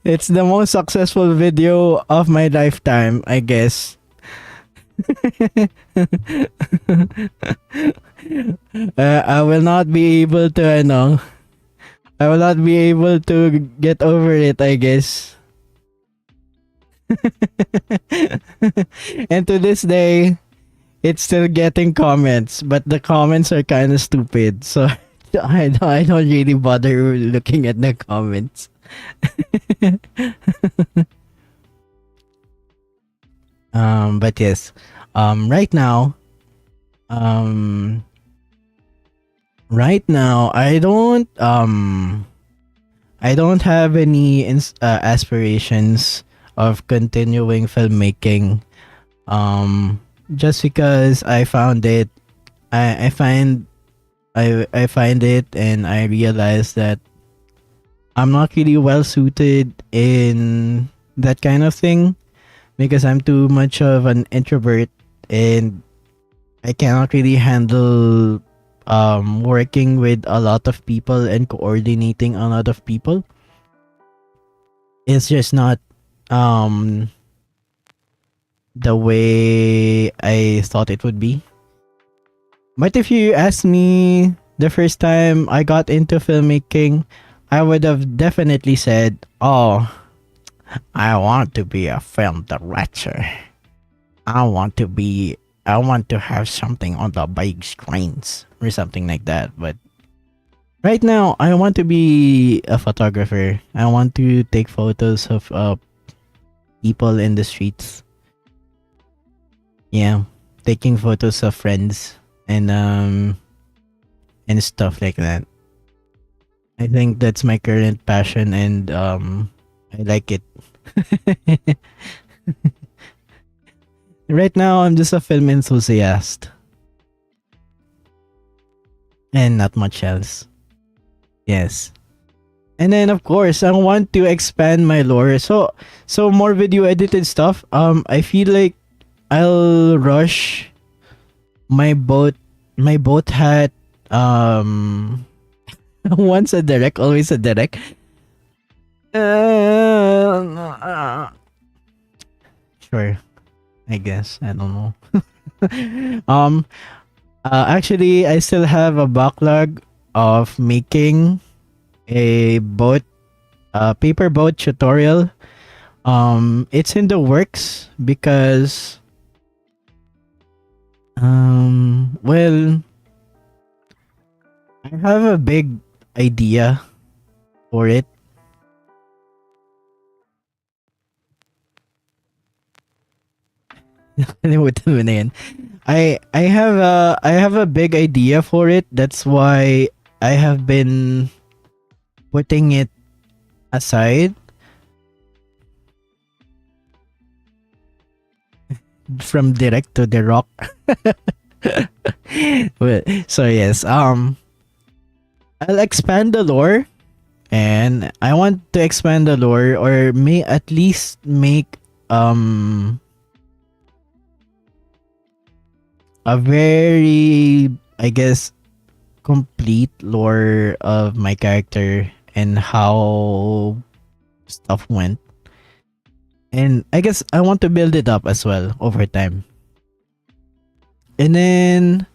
It's the most successful video of my lifetime, I guess. I will not be able to, I will not be able to get over it, I guess. And to this day, it's still getting comments, but the comments are kind of stupid, so I don't really bother looking at the comments. But yes, right now I don't I don't have any aspirations of continuing filmmaking. Just because I found it, I find it, and I realize that I'm not really well suited in that kind of thing because I'm too much of an introvert, and I cannot really handle working with a lot of people and coordinating a lot of people. It's just not the way I thought it would be. But if you ask me the first time I got into filmmaking, I would have definitely said, "Oh, I want to be a film director. I want to have something on the big screens or something like that." But right now, I want to be a photographer. I want to take photos of people in the streets. Yeah, taking photos of friends and stuff like that. I think that's my current passion, and I like it. Right now, I'm just a film enthusiast and not much else. Yes. And then of course, I want to expand my lore. So more video edited stuff. I feel like I'll rush my boat hat. Once a direct, always a direct. Sure, I guess. I don't know. Actually, I still have a backlog of making a paper boat tutorial. It's in the works because well, I have a big idea for it. Nakalimutan mo na yan. I have a big idea for it. That's why I have been putting it aside. From direct to the rock. Well, so yes, I'll expand the lore, and I want to expand the lore, or may at least make a very, I guess, complete lore of my character and how stuff went. And I guess I want to build it up as well over time. And then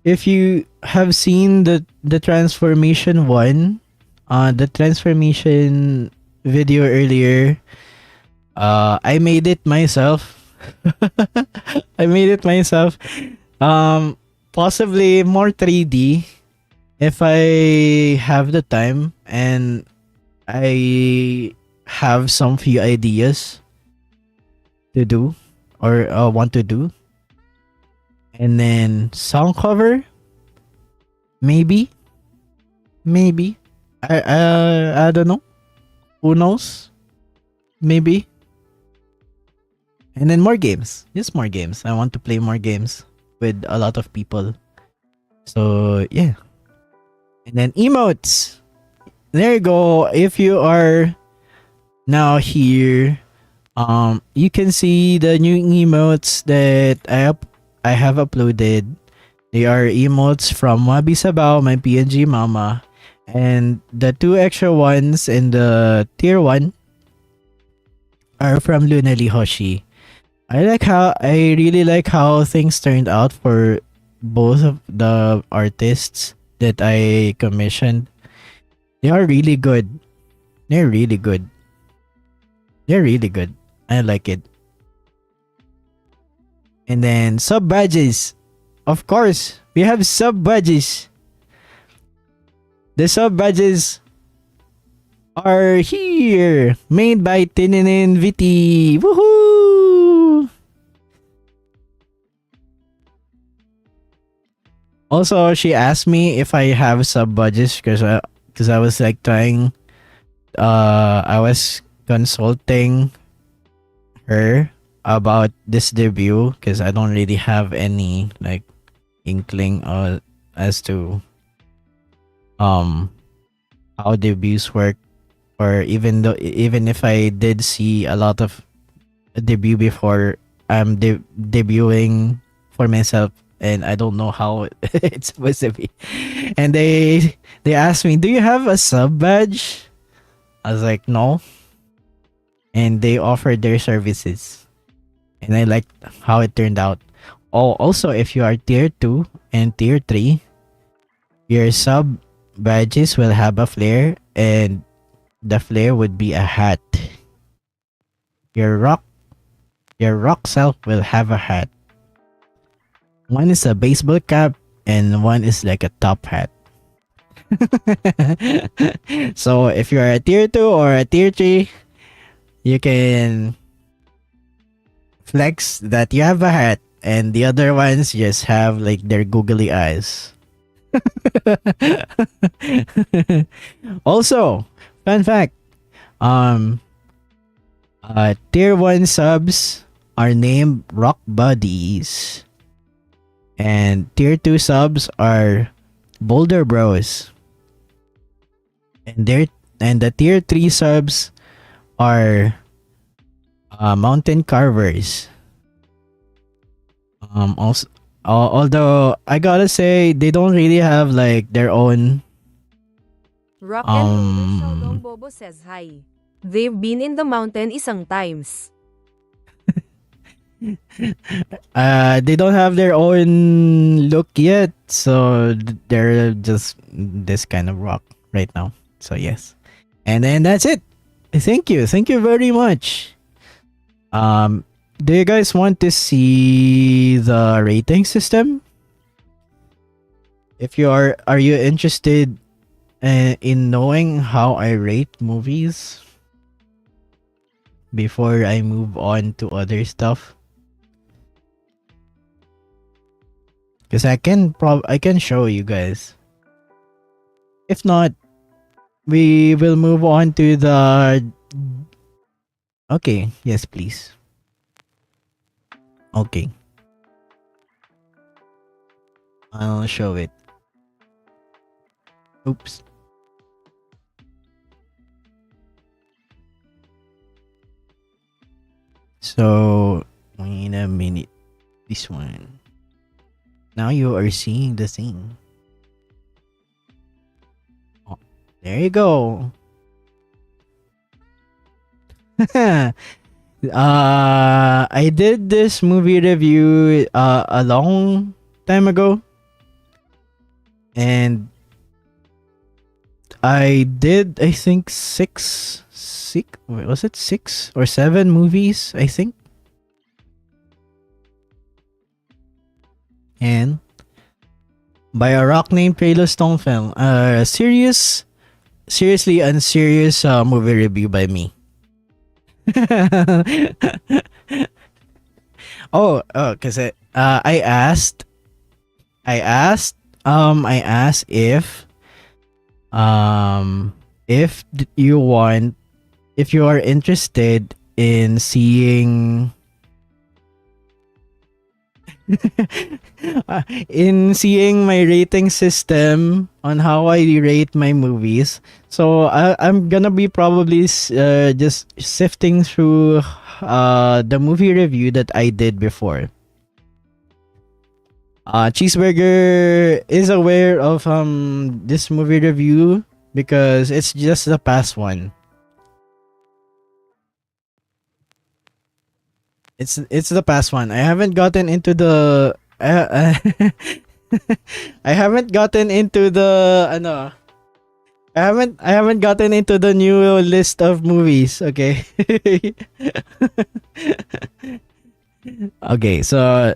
if you have seen the transformation one, the transformation video earlier, I made it myself. I made it myself. Possibly more 3D if I have the time and I have some few ideas to do or want to do. And then song cover, maybe I don't know, who knows, maybe. And then more games, just more games. I want to play more games with a lot of people. So yeah. And then emotes, there you go. If you are now here, you can see the new emotes that I have uploaded. They are emotes from Wabi Sabaw, my PNG mama, and the two extra ones in the tier 1 are from Lunali Hoshi. I really like how things turned out for both of the artists that I commissioned. They are really good. They're really good. They're really good. I like it. And then sub badges. Of course, we have sub badges. The sub badges are here. Made by Tininin Viti. Woohoo! Also, she asked me if I have sub badges because I was like trying I was consulting her about this debut because I don't really have any like inkling as to how debuts work, or even if I did see a lot of debut before, I'm debuting for myself and I don't know how it's supposed to be. And they asked me, "Do you have a sub badge?" I was like, "No." And they offered their services. And I liked how it turned out. Oh, also, if you are tier 2 and tier 3, your sub badges will have a flare, and the flare would be a hat. Your rock self will have a hat. One is a baseball cap and one is like a top hat. So if you are a tier 2 or a tier 3, you can flex that you have a hat, and the other ones just have like their googly eyes. Also, fun fact, tier 1 subs are named Rock Buddies, and tier 2 subs are Boulder Bros, and the tier 3 subs are Mountain Carvers. Also, although I gotta say they don't really have like their own Rock and Roll Sheldon Bobo says hi. They've been in the mountain isang times. they don't have their own look yet, so they're just this kind of rock right now. So yes, and then that's it. Thank you very much. Do you guys want to see the rating system? If you are you interested in knowing how I rate movies before I move on to other stuff? Because I can show you guys. If not, we will move on to the... Okay, yes please. Okay. I'll show it. Oops. So, wait a minute. This one. Now you are seeing the thing. Oh, there you go. I did this movie review a long time ago, and I did, I think, was it 6 or 7 movies, I think. And by a rock named Treilo Stonefell, seriously unserious movie review by me. Cause I asked if you are interested in seeing my rating system on how I rate my movies. So I'm gonna be probably just sifting through the movie review that I did before. Cheeseburger is aware of this movie review because it's just the past one. It's the past one. I haven't gotten into the I haven't gotten into the I haven't gotten into the new list of movies, okay? Okay, so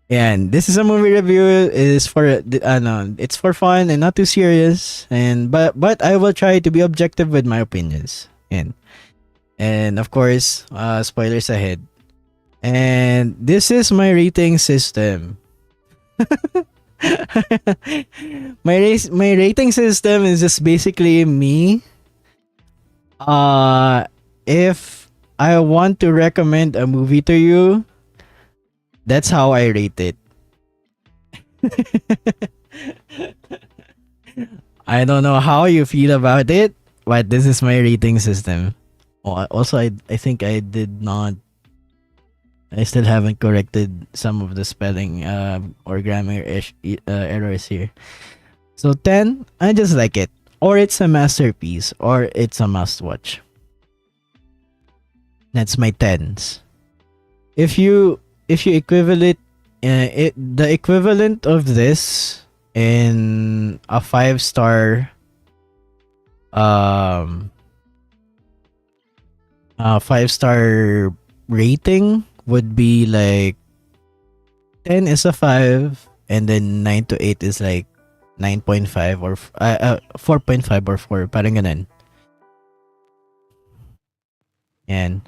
yeah, and this is a movie review. It is for it's for fun and not too serious, and but I will try to be objective with my opinions. And of course, spoilers ahead. And this is my rating system. My rating system is just basically me If I want to recommend a movie to you, that's how I rate it. I don't know how you feel about it, but this is my rating system. Oh, also, I think I did not. I still haven't corrected some of the spelling or grammar errors here. So 10, I just like it. Or it's a masterpiece, or it's a must-watch. That's my 10s. If you equivalent the equivalent of this in a 5-star 5-star rating would be like 10 is a 5 and then 9 to 8 is like 9.5 or 4.5 or 4, parang ganun. And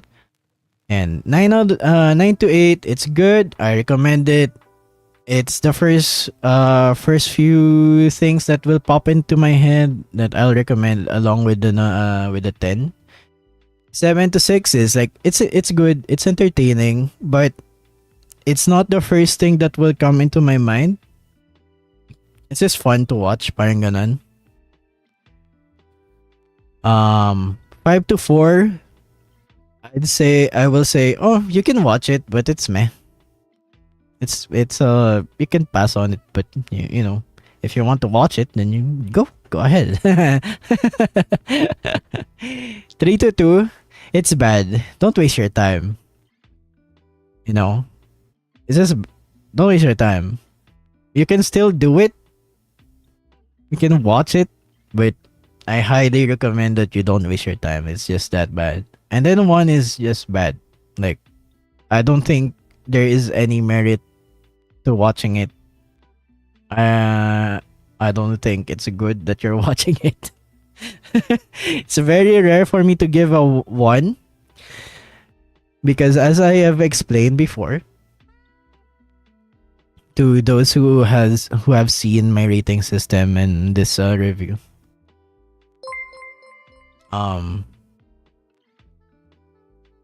9 to 8, it's good. I recommend it. It's the first few things that will pop into my head that I'll recommend along with the 10. 7 to 6 is like it's good. It's entertaining, but it's not the first thing that will come into my mind. It's just fun to watch, parang ganun. 5 to 4, I will say, oh, you can watch it, but it's meh. It's you can pass on it, but you know, if you want to watch it, then you go ahead. 3 to 2, it's bad. Don't waste your time. You know, it's just don't waste your time. You can still do it. You can watch it, but I highly recommend that you don't waste your time. It's just that bad. And then 1 is just bad. Like, I don't think there is any merit to watching it. I don't think it's good that you're watching it. It's very rare for me to give a 1 because, as I have explained before, to those who have seen my rating system and this review,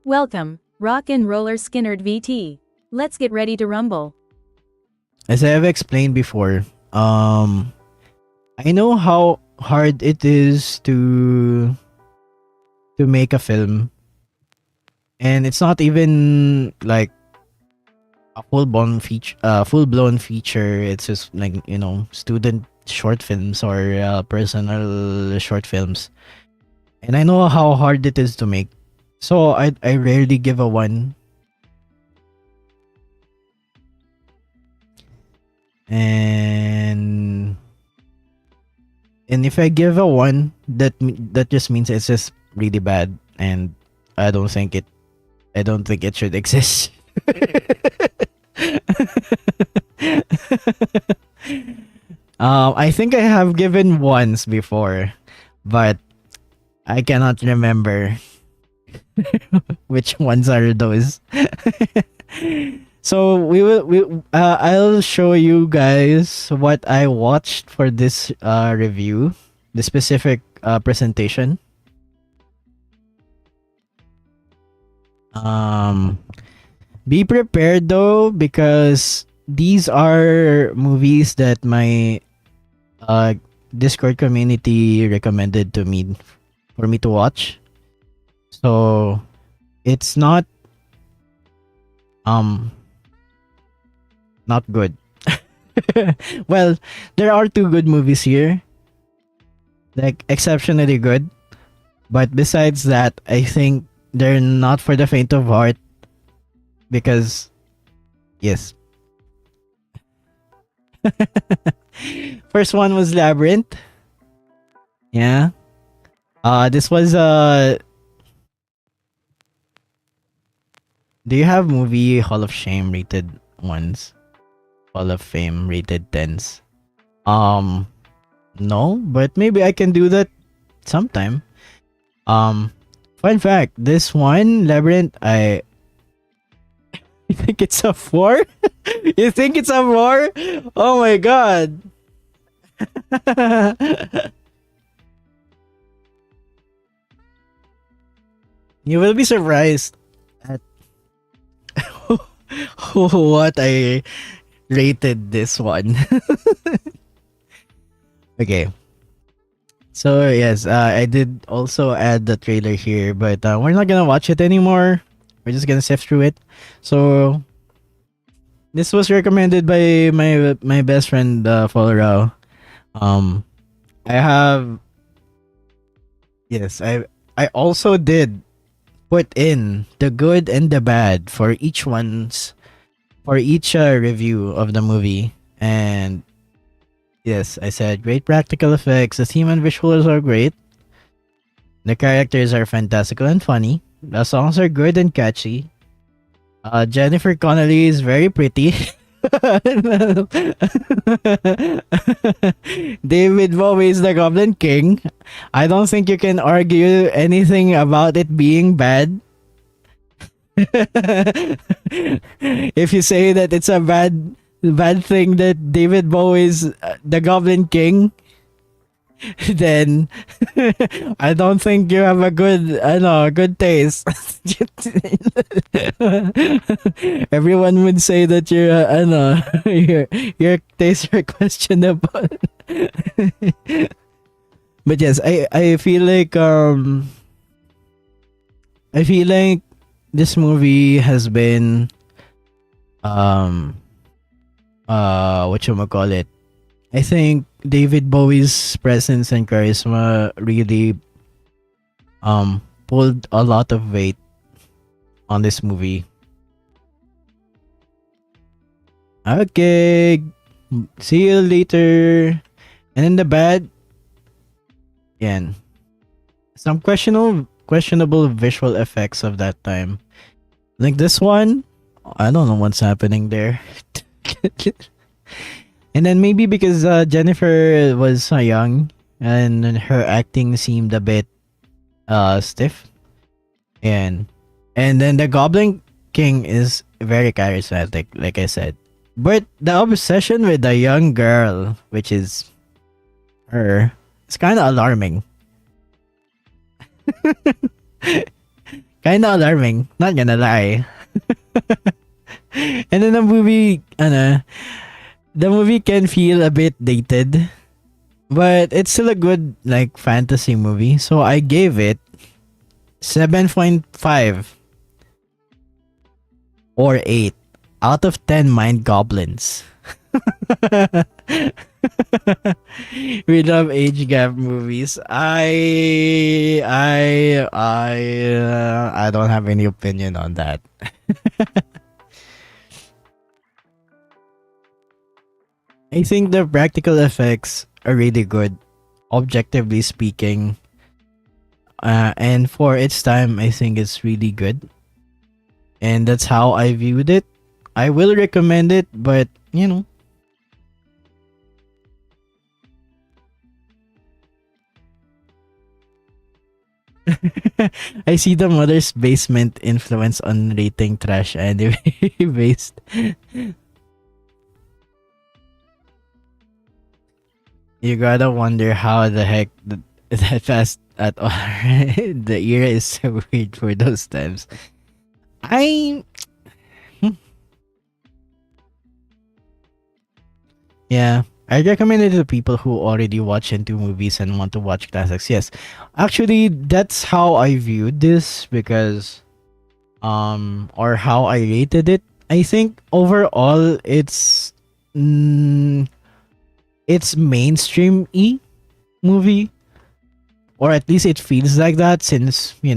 Welcome, Rock and Roller Skinnerd VT. Let's get ready to rumble. as I have explained before, I know how hard it is to make a film, and it's not even like a full-blown feature. It's just like, you know, student short films or personal short films, and I know how hard it is to make. So I rarely give a 1. And if I give a 1, that just means it's just really bad, and I don't think it should exist. I think I have given 1s before, but I cannot remember which ones are those. So I'll show you guys what I watched for this review, the specific presentation. Be prepared though, because these are movies that my Discord community recommended to me for me to watch. So it's not good. Well, there are 2 good movies here, like exceptionally good, but besides that, I think they're not for the faint of heart, because yes. First one was Labyrinth. Yeah. This was do you have movie Hall of Shame rated 1s? Hall of Fame rated 10s? No, but maybe I can do that sometime. Fun fact, this one, Labyrinth, I think it's a 4? You think it's a 4? Oh my god. You will be surprised at what I rated this one. Okay. So yes, I did also add the trailer here, but we're not gonna watch it anymore. We're just gonna sift through it. So this was recommended by my best friend Follow. Um, I have yes, I also did put in the good and the bad for each review of the movie, and yes, I said great practical effects. The theme and visuals are great. The characters are fantastical and funny. The songs are good and catchy. Jennifer Connelly is very pretty. David Bowie is the Goblin King. I don't think you can argue anything about it being bad. If you say that it's a bad thing that David Bowie is the Goblin King, then I don't think you have a good taste. Everyone would say that your tastes are questionable. But yes, I feel like this movie has been whatchamacallit, I think David Bowie's presence and charisma really pulled a lot of weight on this movie. Okay, see you later. And in the bad, again, some questionable visual effects of that time. Like this one, I don't know what's happening there. And then maybe because Jennifer was young and her acting seemed a bit stiff, and then the Goblin King is very charismatic, like I said. But the obsession with the young girl, which is her, is kind of alarming. Kind of alarming, not gonna lie. And then the movie can feel a bit dated, but it's still a good like fantasy movie. So I gave it 7.5 or 8 out of 10 mind goblins. We love age gap movies. I don't have any opinion on that. I think the practical effects are really good, objectively speaking. And for its time, I think it's really good. And that's how I viewed it. I will recommend it, but you know. I see the mother's basement influence on rating trash anime based. You gotta wonder how the heck that fast at all. The era is so weird for those times. Yeah, I recommend it to people who already watch into movies and want to watch classics. Yes, actually, that's how I viewed this because, or how I rated it. I think overall, it's mainstream-y movie, or at least it feels like that since the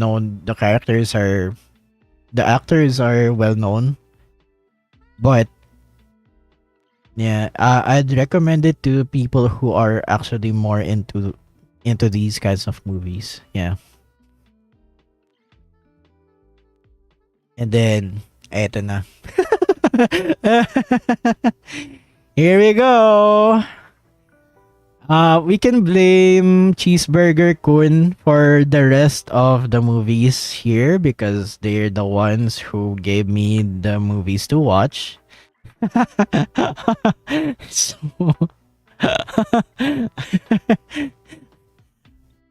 actors are well known. But yeah, I'd recommend it to people who are actually more into these kinds of movies. Yeah. And then eto na. Here we go. We can blame Cheeseburger Kun for the rest of the movies here because they're the ones who gave me the movies to watch. So,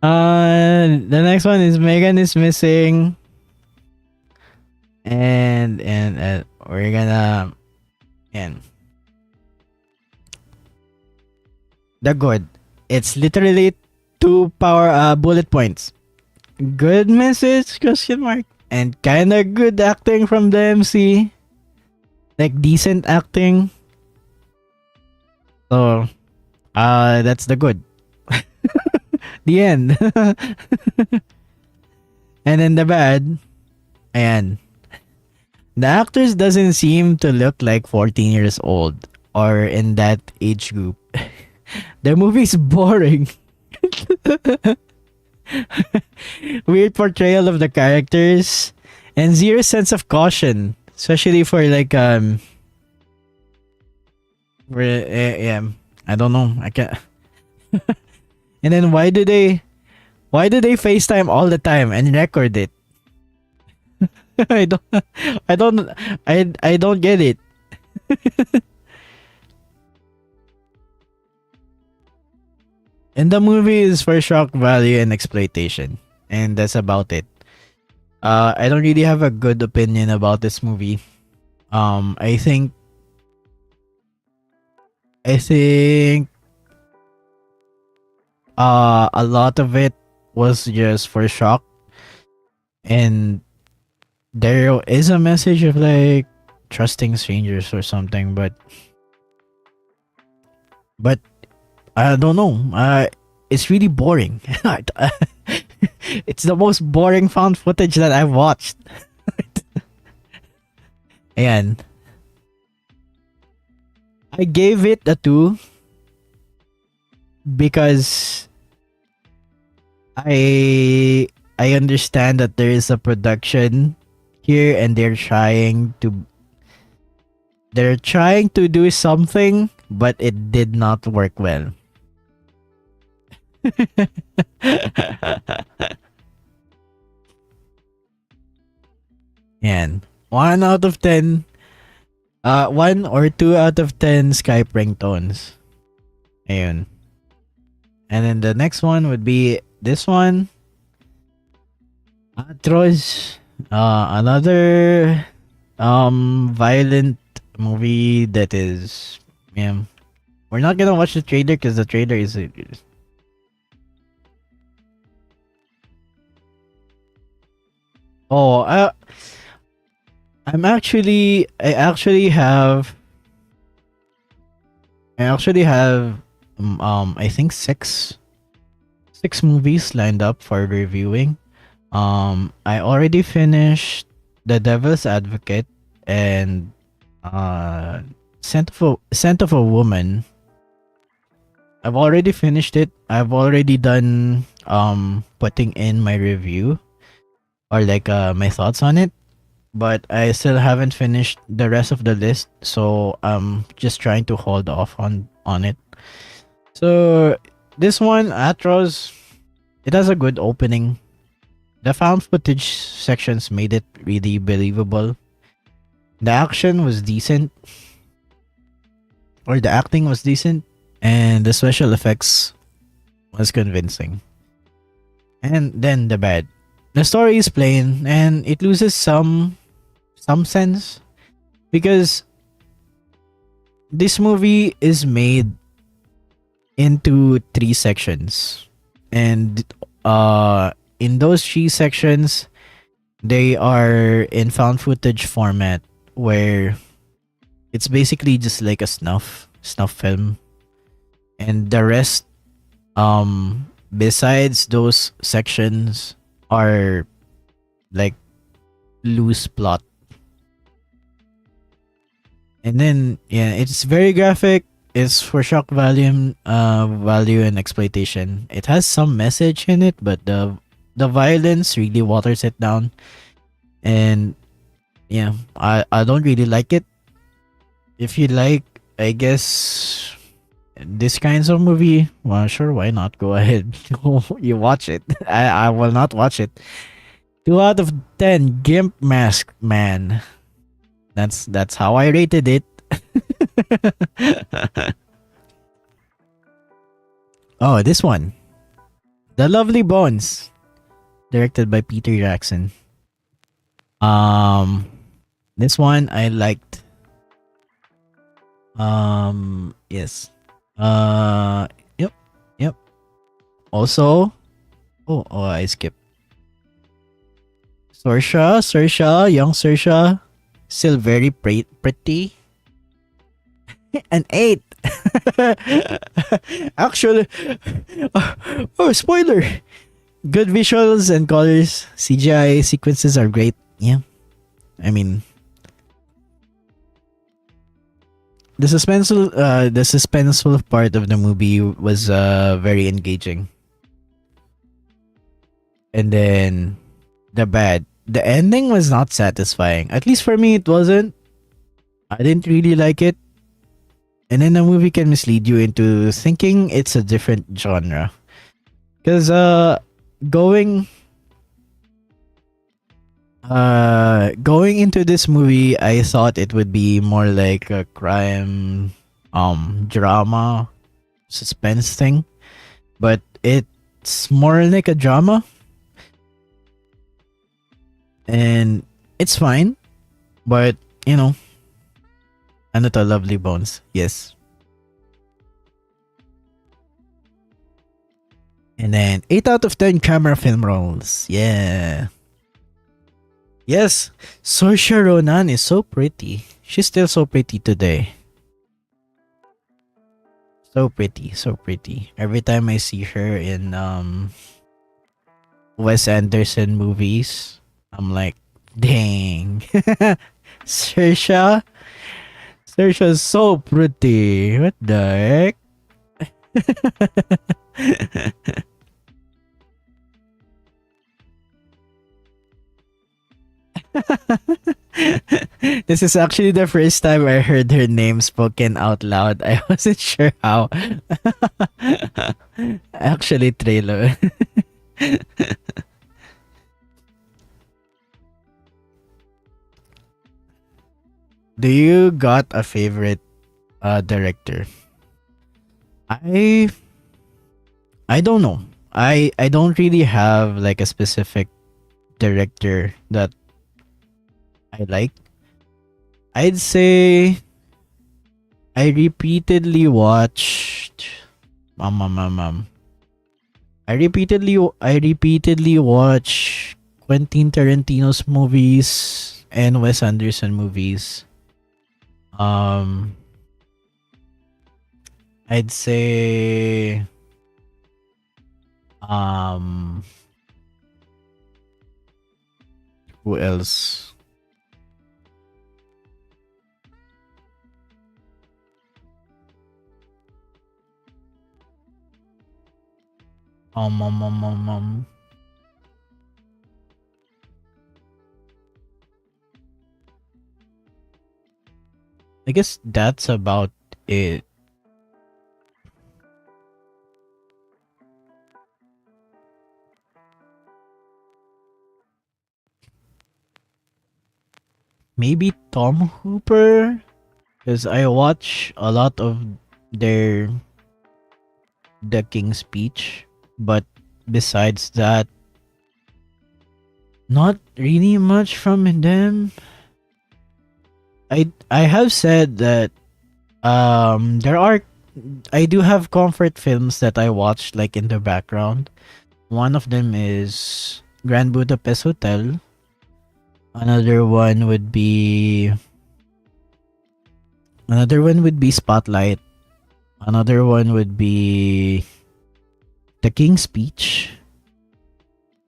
the next one is Megan is Missing. And we're gonna and the good. It's literally two power bullet points. Good message question mark and kind of good acting from the MC. Like decent acting. So that's the good. The end. And then the bad. And the actors doesn't seem to look like 14 years old or in that age group. The movie's boring. Weird portrayal of the characters and zero sense of caution, especially for like yeah, I don't know. I can't. And then why do they FaceTime all the time and record it? I don't get it. And the movie is for shock value and exploitation. And that's about it. I don't really have a good opinion about this movie. I think a lot of it was just for shock, and there is a message of like trusting strangers or something, but I don't know. It's really boring. It's the most boring found footage that I've watched. And I gave it a 2 because I understand that there is a production here and they're trying to do something, but it did not work well. And 1 out of 10 1 or 2 out of 10 Skype ringtones. Ayun. And then the next one would be this one. Atros. Another violent movie that is, yeah. We're not gonna watch the trailer because the trailer is oh, I actually have I think six movies lined up for reviewing. I already finished The Devil's Advocate and Scent of a Woman. I've already finished it. I've already done putting in my review or like my thoughts on it, but I still haven't finished the rest of the list, so I'm just trying to hold off on it. So this one, Atros, it has a good opening. The found footage sections made it really believable. The action was decent, or the acting was decent, and the special effects was convincing. And then the bad. The story is plain and it loses some sense because this movie is made into 3 sections, and in those 3 sections they are in found footage format where it's basically just like a snuff film, and the rest besides those sections are like loose plot. And then yeah, it's very graphic. It's for shock value and exploitation. It has some message in it, but the violence really waters it down. And yeah, I don't really like it. If you like, I guess, this kinds of movie, well, sure, why not? Go ahead. You watch it. I will not watch it. 2 out of 10 Gimp Mask Man. That's how I rated it. Oh, this one. The Lovely Bones. Directed by Peter Jackson. This one I liked. Yes. Yep. Yep. Also, I skipped. Saoirse, young Saoirse, still very pretty. An 8. Actually, spoiler. Good visuals and colors. CGI sequences are great. Yeah. I mean, the suspenseful part of the movie was very engaging. And then the ending was not satisfying. At least for me, it wasn't. I didn't really like it. And then the movie can mislead you into thinking it's a different genre. Because going into this movie, I thought it would be more like a crime drama suspense thing, but it's more like a drama, and it's fine. But you know, ano to, Lovely Bones, yes. And then 8 out of 10 camera film rolls. Yeah. Yes. Saoirse Ronan is so pretty. She's still so pretty today. So pretty, so pretty. Every time I see her in Wes Anderson movies, I'm like, dang. Saoirse is so pretty. What the heck? This is actually the first time I heard her name spoken out loud. I wasn't sure how. Actually, Treilo. Do you got a favorite director? I don't know. I don't really have like a specific director that I like. I'd say I repeatedly watched I repeatedly watch Quentin Tarantino's movies and Wes Anderson movies. I'd say who else? I guess that's about it. Maybe Tom Hooper, because I watch a lot of their The King's Speech, but besides that, not really much from them. I have said that I do have comfort films that I watch like in the background. One of them is Grand Budapest Hotel. Another one would be Spotlight. Another one would be The King's Speech.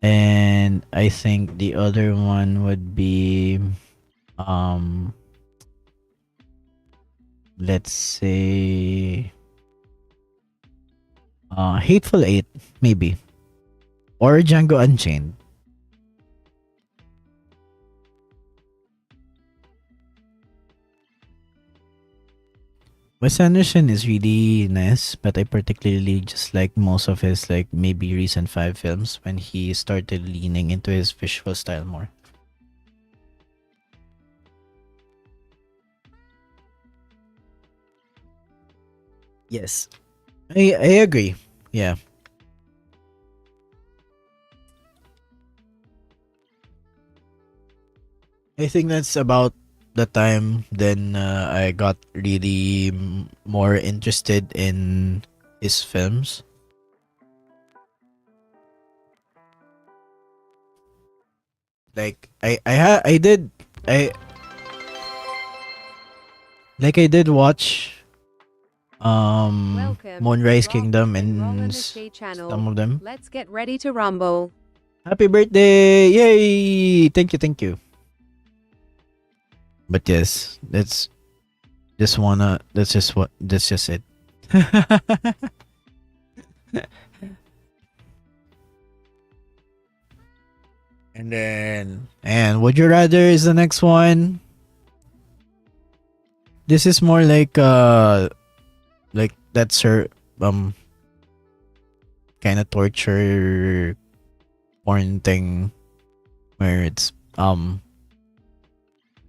And I think the other one would be let's say Hateful Eight, maybe. Or Django Unchained. Wes Anderson is really nice, but I particularly just like most of his like maybe recent 5 films when he started leaning into his visual style more. Yes. I agree. Yeah. I think that's about the time, then I got really more interested in his films. Like I I did watch Welcome, Moonrise Rock Kingdom and Roll and MSK channel. some of them. Let's get ready to rumble. Happy birthday! Yay! Thank you, thank you. But yes, that's that's just it. And Would You Rather is the next one. This is more like that's her kind of torture porn thing where it's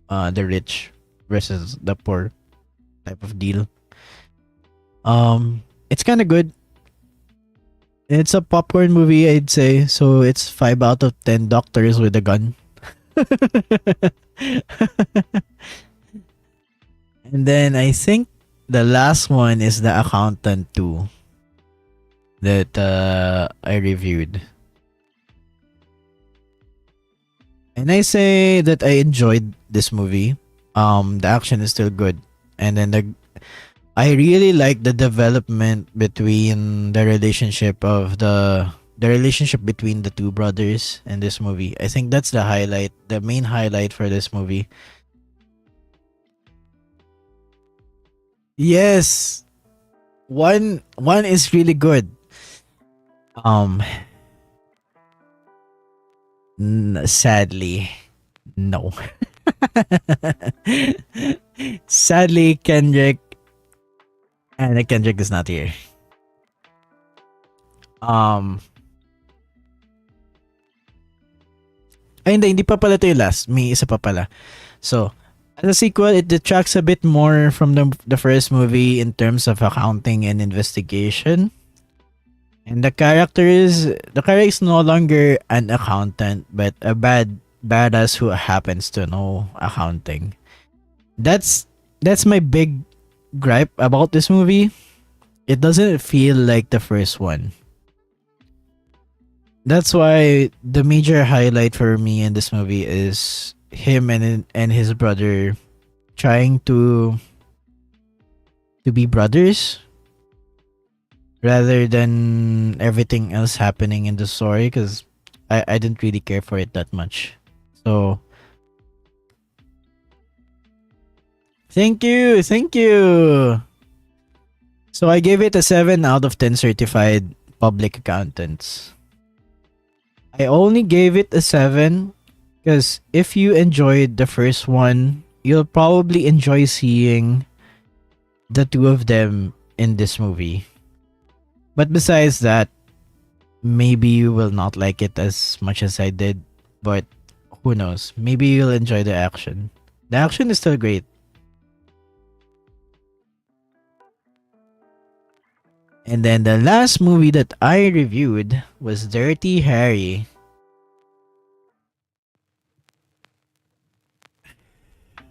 the rich versus the poor type of deal. It's kind of good. It's a popcorn movie, I'd say. So it's 5 out of 10 doctors with a gun. And then I think the last one is The Accountant 2 that I reviewed. And I say that I enjoyed this movie. The action is still good. And then I really like the development between the relationship of the relationship between the two brothers in this movie. I think that's the highlight, the main highlight for this movie. Yes. One is really good. Sadly, no. Sadly, Kendrick is not here. Ay, hindi pa pala ito yung last. May isa pa pala. So, as a sequel, it detracts a bit more from the first movie in terms of accounting and investigation. And the character is no longer an accountant, but a badass who happens to know accounting. That's my big gripe about this movie. It doesn't feel like the first one. That's why the major highlight for me in this movie is him and his brother trying to be brothers rather than everything else happening in the story, because I didn't really care for it that much. So thank you. So I gave it a 7 out of 10 certified public accountants. I only gave it a 7 because if you enjoyed the first one, you'll probably enjoy seeing the two of them in this movie. But besides that, maybe you will not like it as much as I did, but who knows? Maybe you'll enjoy the action. The action is still great. And then the last movie that I reviewed was Dirty Harry.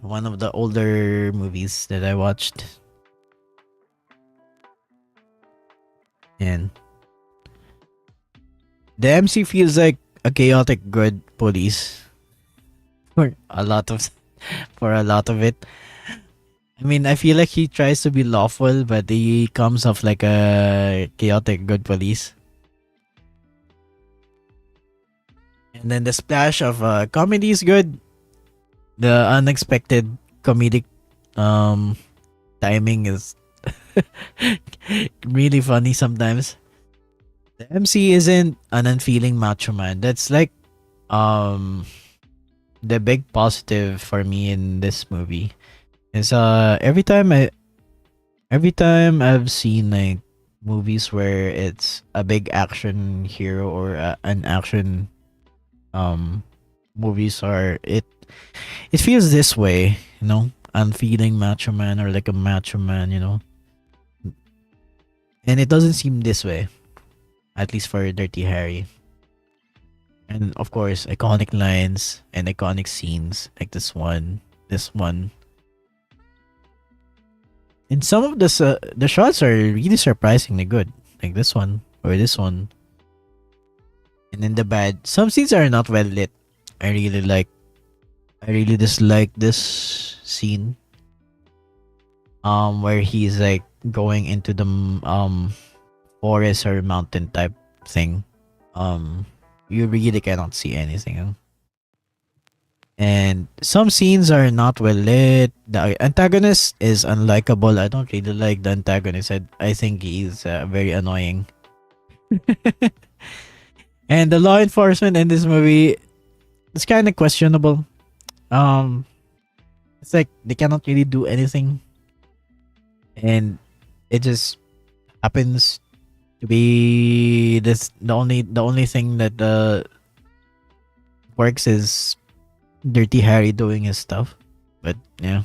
One of the older movies that I watched. And the MC feels like a chaotic good police for a lot of it. I mean, I feel like he tries to be lawful, but he comes off like a chaotic good police. And then the splash of comedy is good. The unexpected comedic timing is really funny sometimes. The MC isn't an unfeeling macho man. That's like the big positive for me in this movie. Is every time I've seen like movies where it's a big action hero or an action movies, or it feels this way, you know, unfeeling macho man or like a macho man, you know. And it doesn't seem this way, at least for Dirty Harry. And of course, iconic lines and iconic scenes like this one this one. And some of the shots are really surprisingly good, like this one or this one. And then the bad, some scenes are not well lit. I really dislike this scene. Where he's like going into the forest or mountain type thing. You really cannot see anything. And some scenes are not well lit. The antagonist is unlikable. I don't really like the antagonist. I think he's very annoying. And the law enforcement in this movie is kind of questionable. It's like they cannot really do anything, and it just happens to be this the only thing that works is Dirty Harry doing his stuff. But yeah,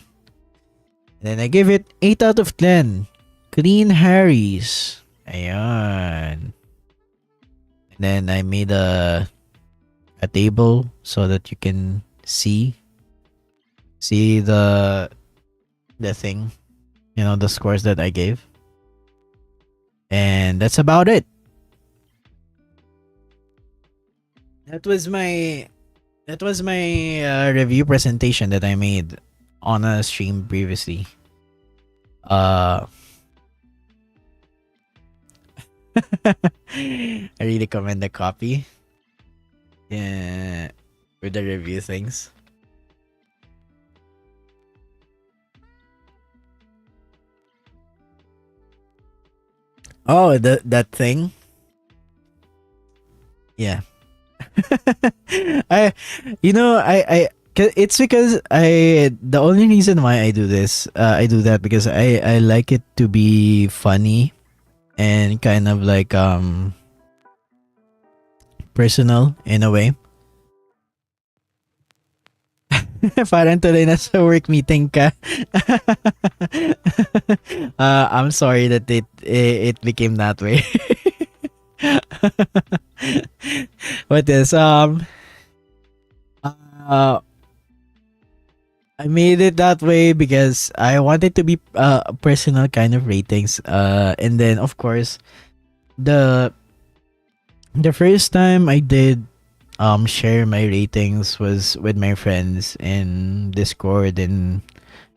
and then I give it 8 out of 10 clean Harrys. Ayan. And then I made a table so that you can see the thing, the scores that I gave. And that's about it. That was my review presentation that I made on a stream previously. I really commend the copy. Yeah, for the review things. Oh, that thing. Yeah. It's because the only reason why I do this, I do that because I like it to be funny and kind of like personal in a way. Parang tuloy na sa work meeting ka. I'm sorry that it became that way. What is I made it that way because I wanted to be personal kind of ratings. And then of course the first time I did share my ratings was with my friends in Discord and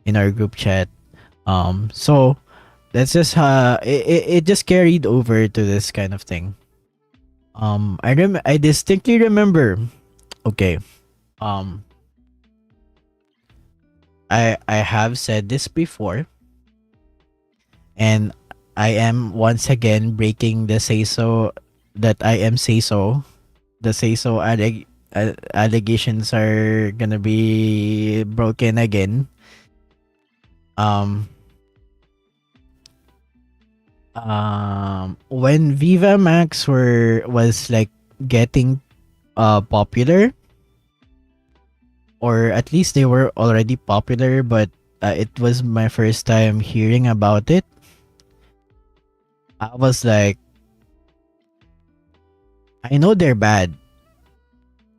in our group chat. So that's just it just carried over to this kind of thing. I distinctly remember. Okay. I have said this before, and I am once again breaking the say so that I am say so. The say so allegations are gonna be broken again. When Viva Max was like getting popular, or at least they were already popular, but it was my first time hearing about it. I was like, I know they're bad,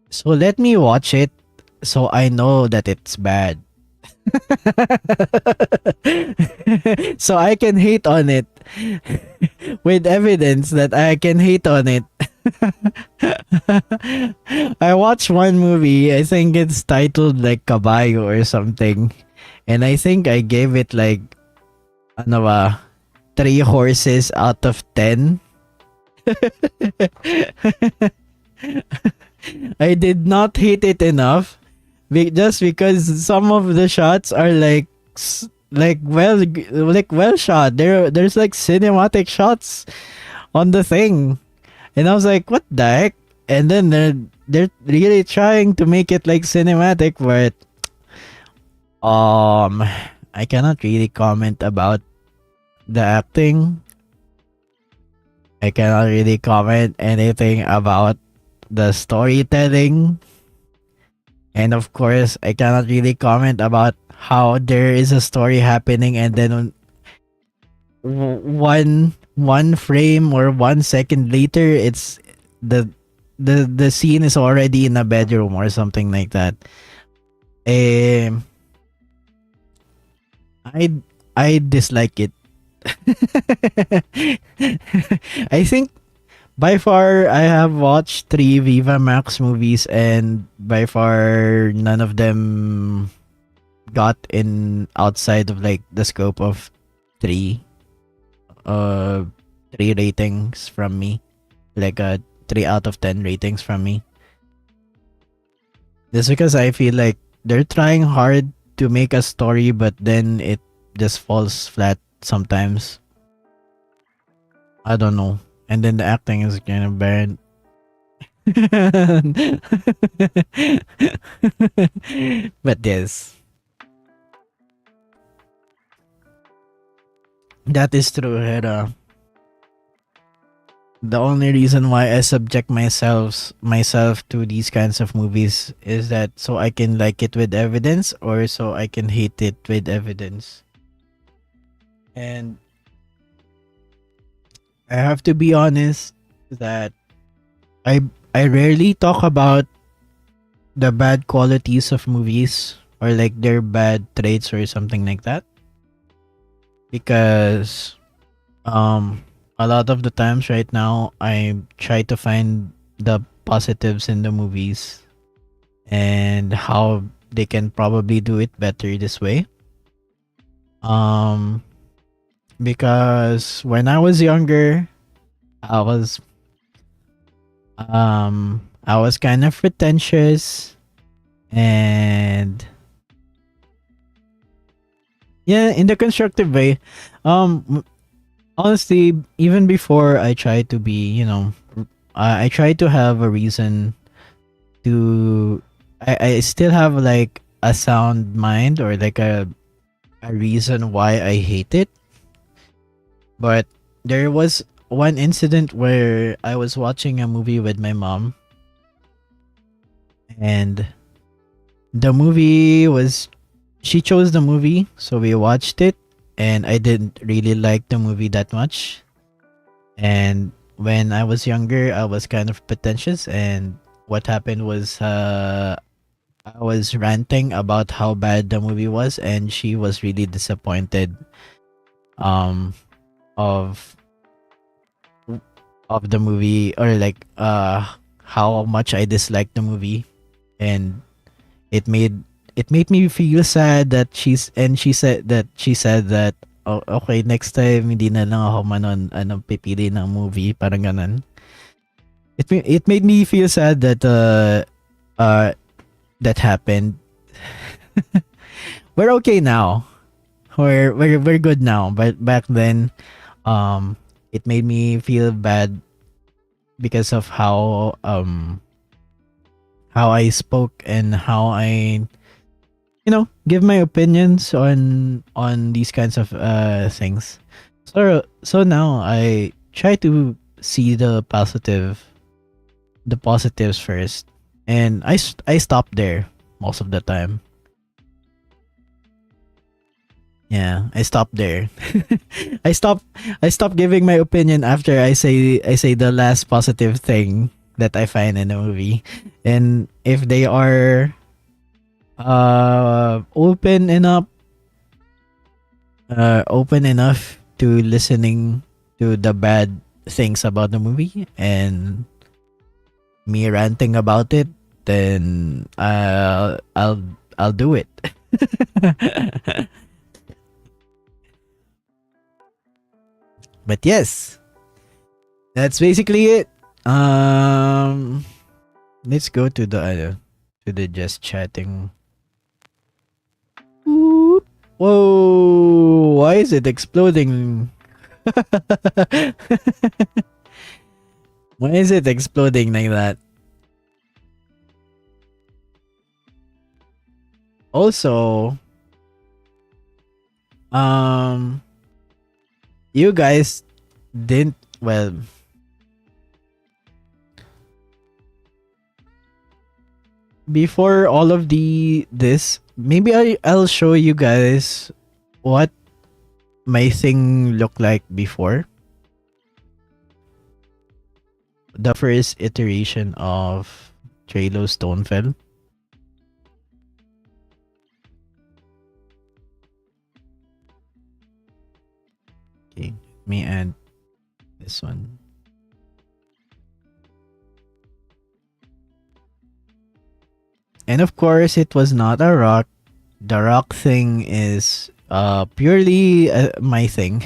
so let me watch it so I know that it's bad. So I can hate on it with evidence that I can hate on it. I watched one movie, I think it's titled like Kawaii or something, and I think I gave it like 3 horses out of 10. I did not hate it enough just because some of the shots are like well shot. There's like cinematic shots on the thing, and I was like, what the heck? And then they're really trying to make it like cinematic, but I cannot really comment about the acting. I cannot really comment anything about the storytelling. And of course, I cannot really comment about how there is a story happening and then one frame or 1 second later, it's the scene is already in a bedroom or something like that. I dislike it. I think by far I have watched 3 Viva Max movies, and by far none of them got in outside of like the scope of 3 uh 3 ratings from me. Like a 3 out of 10 ratings from me. Just because I feel like they're trying hard to make a story, but then it just falls flat sometimes. I don't know. And then the acting is kind of bad. But yes. That is true, Hera. The only reason why I subject myself to these kinds of movies is that so I can like it with evidence, or so I can hate it with evidence. And I have to be honest that I rarely talk about the bad qualities of movies, or like their bad traits or something like that, because a lot of the times right now I try to find the positives in the movies and how they can probably do it better this way. Because when I was younger, I was kind of pretentious, and yeah, in the constructive way. Honestly, even before I try to be, I try to have a reason to. I still have like a sound mind, or like a reason why I hate it. But there was one incident where I was watching a movie with my mom, and the movie was she chose the movie, so we watched it, and I didn't really like the movie that much. And when I was younger, I was kind of pretentious, and what happened was I was ranting about how bad the movie was, and she was really disappointed of the movie, or like how much I disliked the movie. And it made me feel sad that she said that, oh, okay, next time hindi na lang ako pipili ng movie, parang ganun. It made me feel sad that that happened. We're okay now. We're good now, but back then it made me feel bad because of how I spoke and how I give my opinions on these kinds of things. So now I try to see the positives first, and I stop there most of the time. Yeah, I stop there. I stop giving my opinion after I say the last positive thing that I find in the movie. And if they are open enough to listening to the bad things about the movie and me ranting about it, then I'll do it. But yes, that's basically it. Let's go to the just chatting. Whoop. Whoa! Why is it exploding? Why is it exploding like that? Also, you guys didn't, well, before all of this, maybe I'll show you guys what my thing looked like before the first iteration of Treilo Stonefell. Okay, let me add this one. And of course, it was not a rock. The rock thing is purely my thing.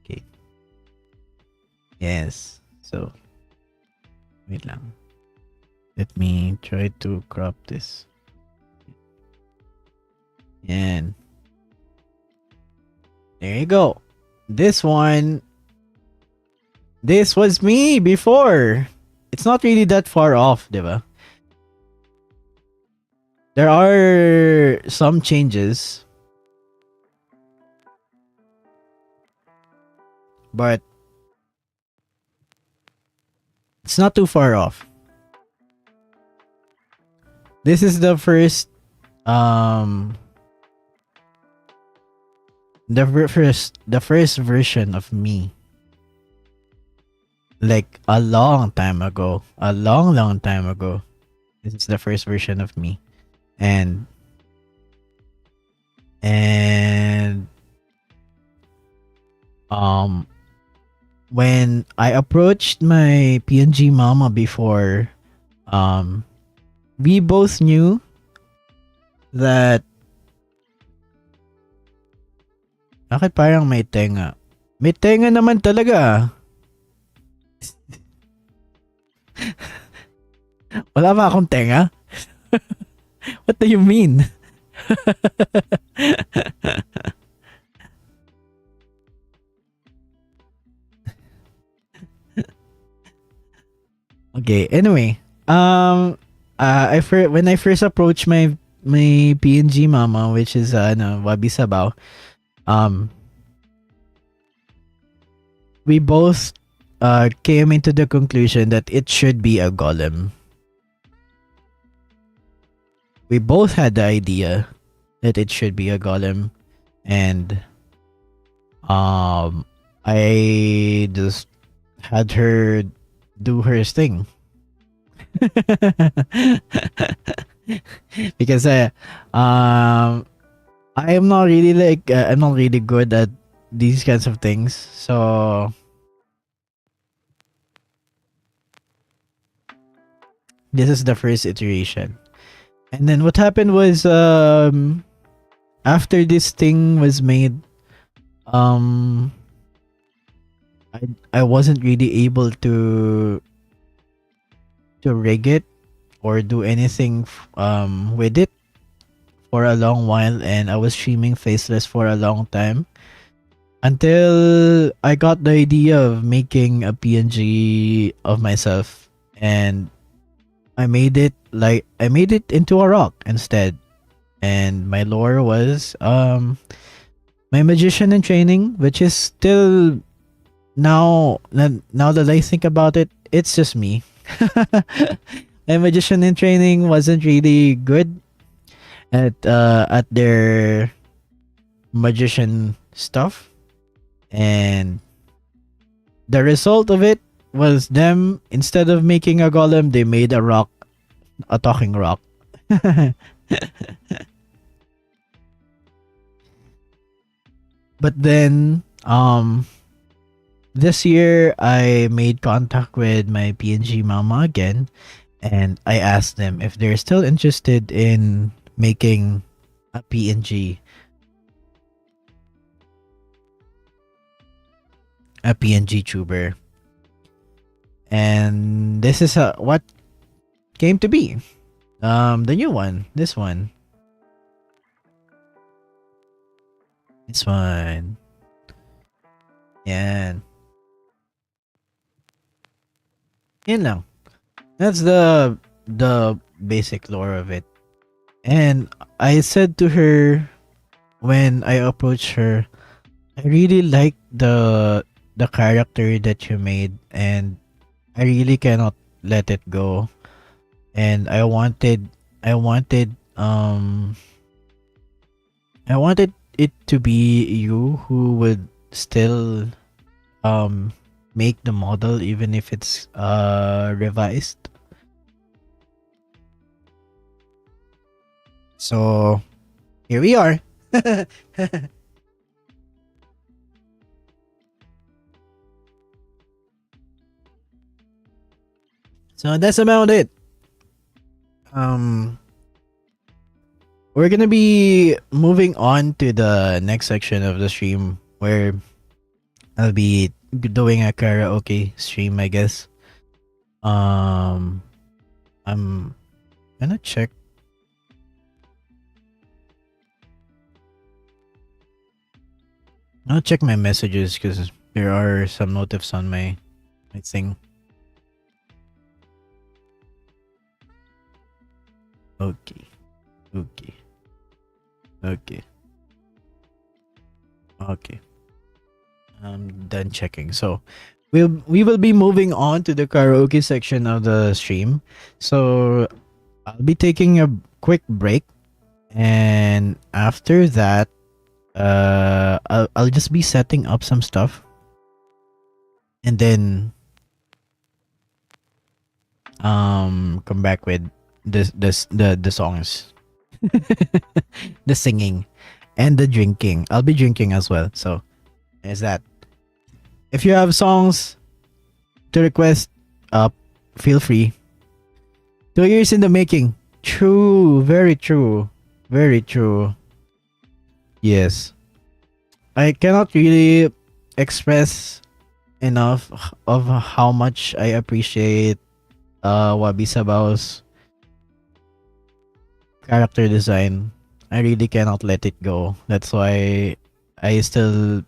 Okay. Yes. So, wait lang. Let me try to crop this. And there you go. This one. This was me before. It's not really that far off, diba? There are some changes. But it's not too far off. This is the first the first version of me. Like a long time ago. A long time ago. This is the first version of me. And when I approached my PNG mama before, we both knew that bakit parang may tenga? May tenga naman talaga. Wala ba akong tenga? What do you mean? Okay, anyway. When I first approached my PNG mama, which is Wabi Sabaw, we both came into the conclusion that it should be a golem. We both had the idea that it should be a golem, and I just had her do her thing. Because I am not really I'm not really good at these kinds of things, so this is the first iteration. And then what happened was after this thing was made, I wasn't really able to rig it or do anything with it for a long while, and I was streaming faceless for a long time until I got the idea of making a PNG of myself, and I made it into a rock instead. And my lore was my magician in training, which is still now that I think about it, it's just me. My magician in training wasn't really good at their magician stuff, and the result of it was them, instead of making a golem, they made a rock, a talking rock. But then this year I made contact with my PNG mama again, and I asked them if they're still interested in making a PNG tuber. And this is what came to be. The new one. This one. Yan. Yan lang. That's the basic lore of it. And I said to her when I approached her, I really like the character that you made, and I really cannot let it go. And I wanted it to be you who would still make the model even if it's revised. So here we are. So that's about it. We're gonna be moving on to the next section of the stream where I'll be doing a karaoke stream, I guess. I'm gonna check. I'll check my messages because there are some notifs on my thing. Okay. I'm done checking. So we will be moving on to the karaoke section of the stream. So I'll be taking a quick break, and after that, I'll just be setting up some stuff, and then come back with the songs, the singing, and the drinking. I'll be drinking as well. So is that. If you have songs to request, feel free. 2 years in the making. True, very true. Very true. Yes. I cannot really express enough of how much I appreciate Wabi Sabaw's character design. I really cannot let it go. That's why I still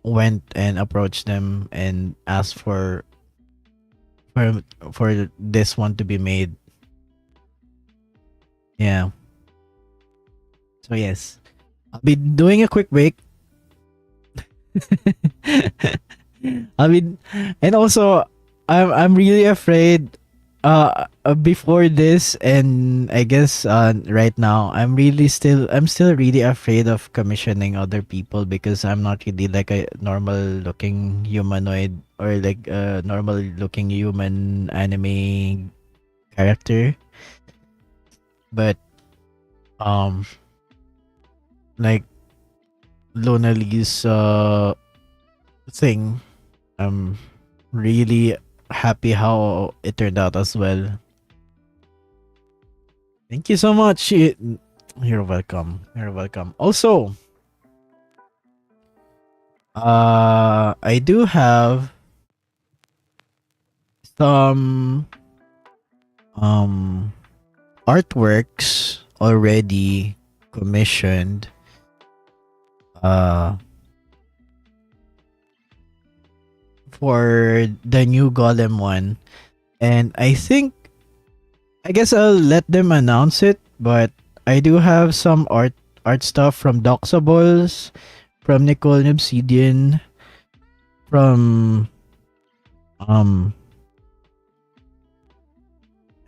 went and approached them and asked for this one to be made. Yeah. So yes, I'll be doing a quick break. And also I'm really afraid before this, and I guess right now I'm still really afraid of commissioning other people because I'm not really like a normal looking humanoid or like a normal looking human anime character. But like Lunali's thing, I'm really happy how it turned out as well. Thank you so much. You're welcome. You're welcome. Also, I do have some artworks already commissioned. For the new Golem one, and I guess I'll let them announce it, but I do have some art stuff from Doxables, from Nicole Obsidian, from I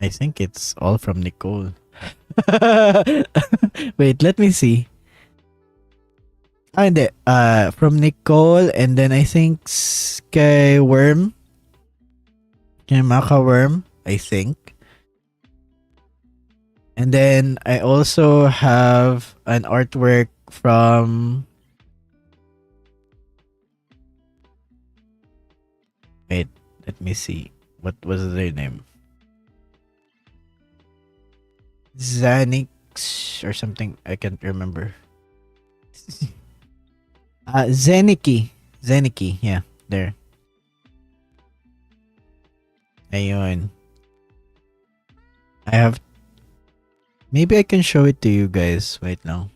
think it's all from Nicole. Wait, let me see. And from Nicole, and then I think kay Worm, kay Maka Worm, I think. And then I also have an artwork from. Wait, let me see. What was their name? Xanix or something. I can't remember. Zeniki, yeah, there. Ayun. I have. Maybe I can show it to you guys right now.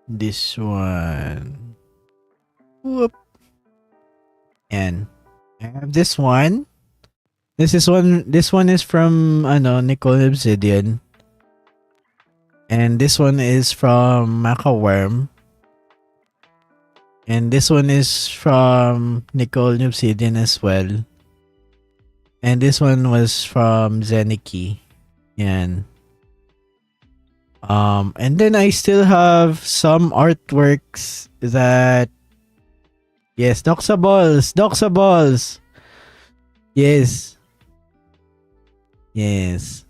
This one. Whoop. And I have this one. This one is from Nicole Obsidian. And this one is from Maka Worm. And this one is from Nicole Obsidian as well. And this one was from Zeniki. Yan. And then I still have some artworks that, yes, doxables. Yes. Yes.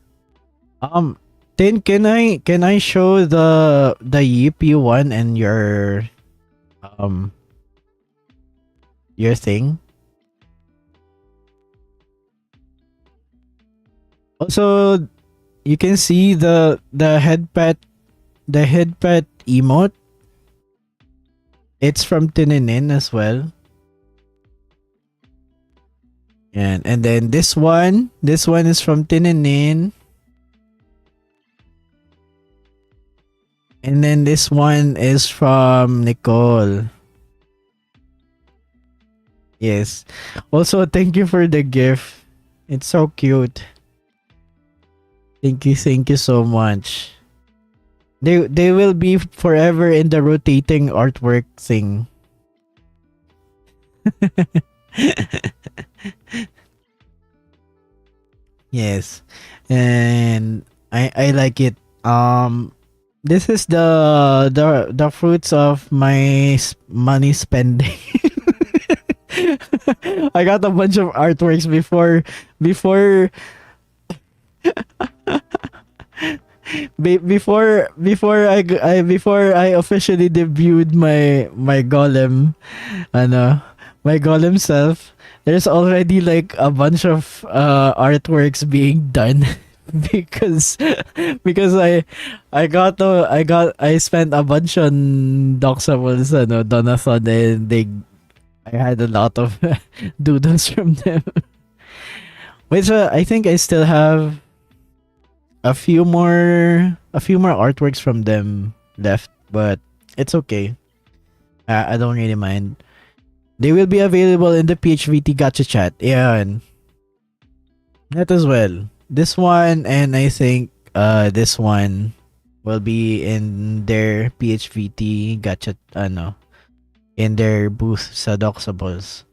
Then can I show the Yippee one and um your thing? Also, you can see the head pat emote. It's from Tininin as well. And then this one is from Tininin. And then this one is from Nicole. Yes. Also, thank you for the gift. It's so cute. Thank you so much. They will be forever in the rotating artwork thing. Yes. And I like it. This is the fruits of my money spending. I got a bunch of artworks before before I officially debuted my golem, my golem self. There's already like a bunch of artworks being done. because I spent a bunch on Doxables, Donathon, and I had a lot of doodles from them. Which I think I still have a few more artworks from them left, but it's okay. I don't really mind. They will be available in the PHVT Gacha chat. Yeah, and that as well. This one and I think this one will be in their PHVT Gacha in their booth sa Doxables.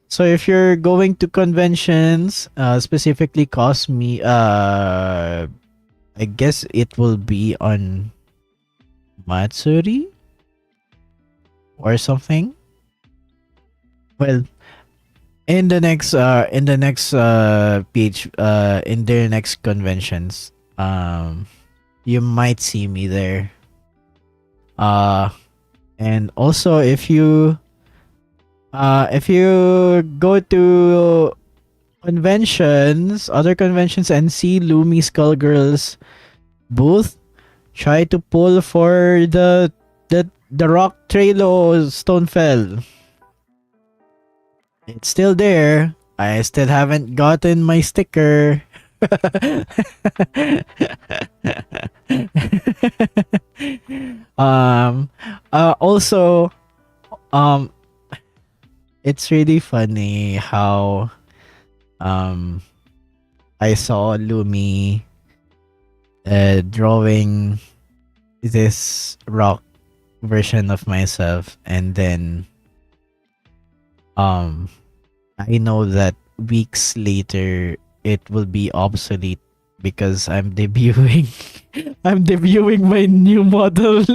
So if you're going to conventions, specifically Cosme, I guess it will be on Matsuri or something. Well, in the next page, in their next conventions, you might see me there. And also if you go to other conventions and see Lumi Skullgirls booth, try to pull for the rock Treilo Stonefell. It's still there. I still haven't gotten my sticker. Also, it's really funny how I saw Lumi drawing this rock version of myself, and then I know that weeks later it will be obsolete because I'm debuting my new model.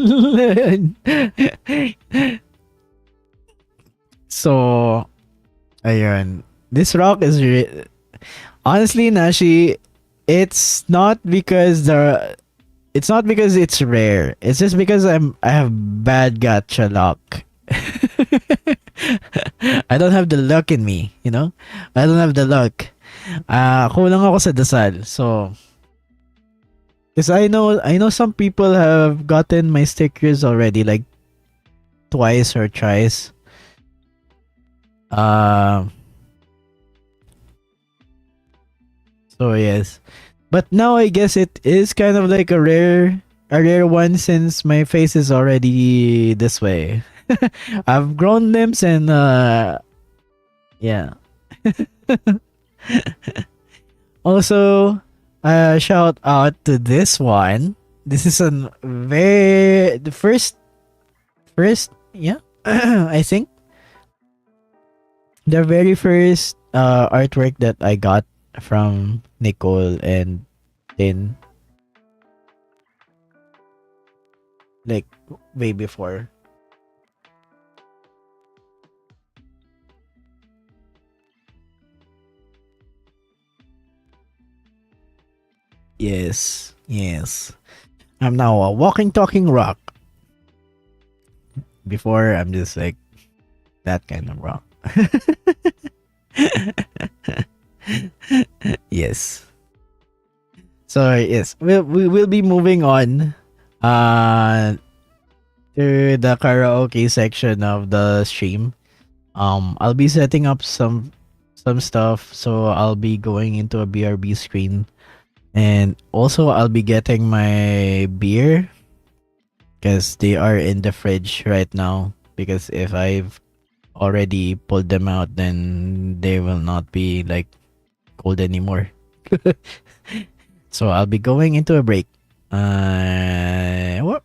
So ayun, this rock is honestly, Nashi, it's not because it's rare. It's just because I have bad gacha luck. I don't have the luck in me, I don't have the luck. Kulang ako sa dasal. So, because I know some people have gotten my stickers already, like twice or thrice. So yes, but now I guess it is kind of like a rare one since my face is already this way. I've grown limbs and yeah. Also, shout out to this one. This is the first, yeah. I think the very first artwork that I got from Nicole and Tin. like way before. Yes, yes. I'm now a walking, talking rock. Before, I'm just like that kind of rock. Yes. So yes, we will be moving on to the karaoke section of the stream. I'll be setting up some stuff, so I'll be going into a BRB screen, and also I'll be getting my beer because they are in the fridge right now, because if I've already pulled them out, then they will not be like cold anymore. So I'll be going into a break. What?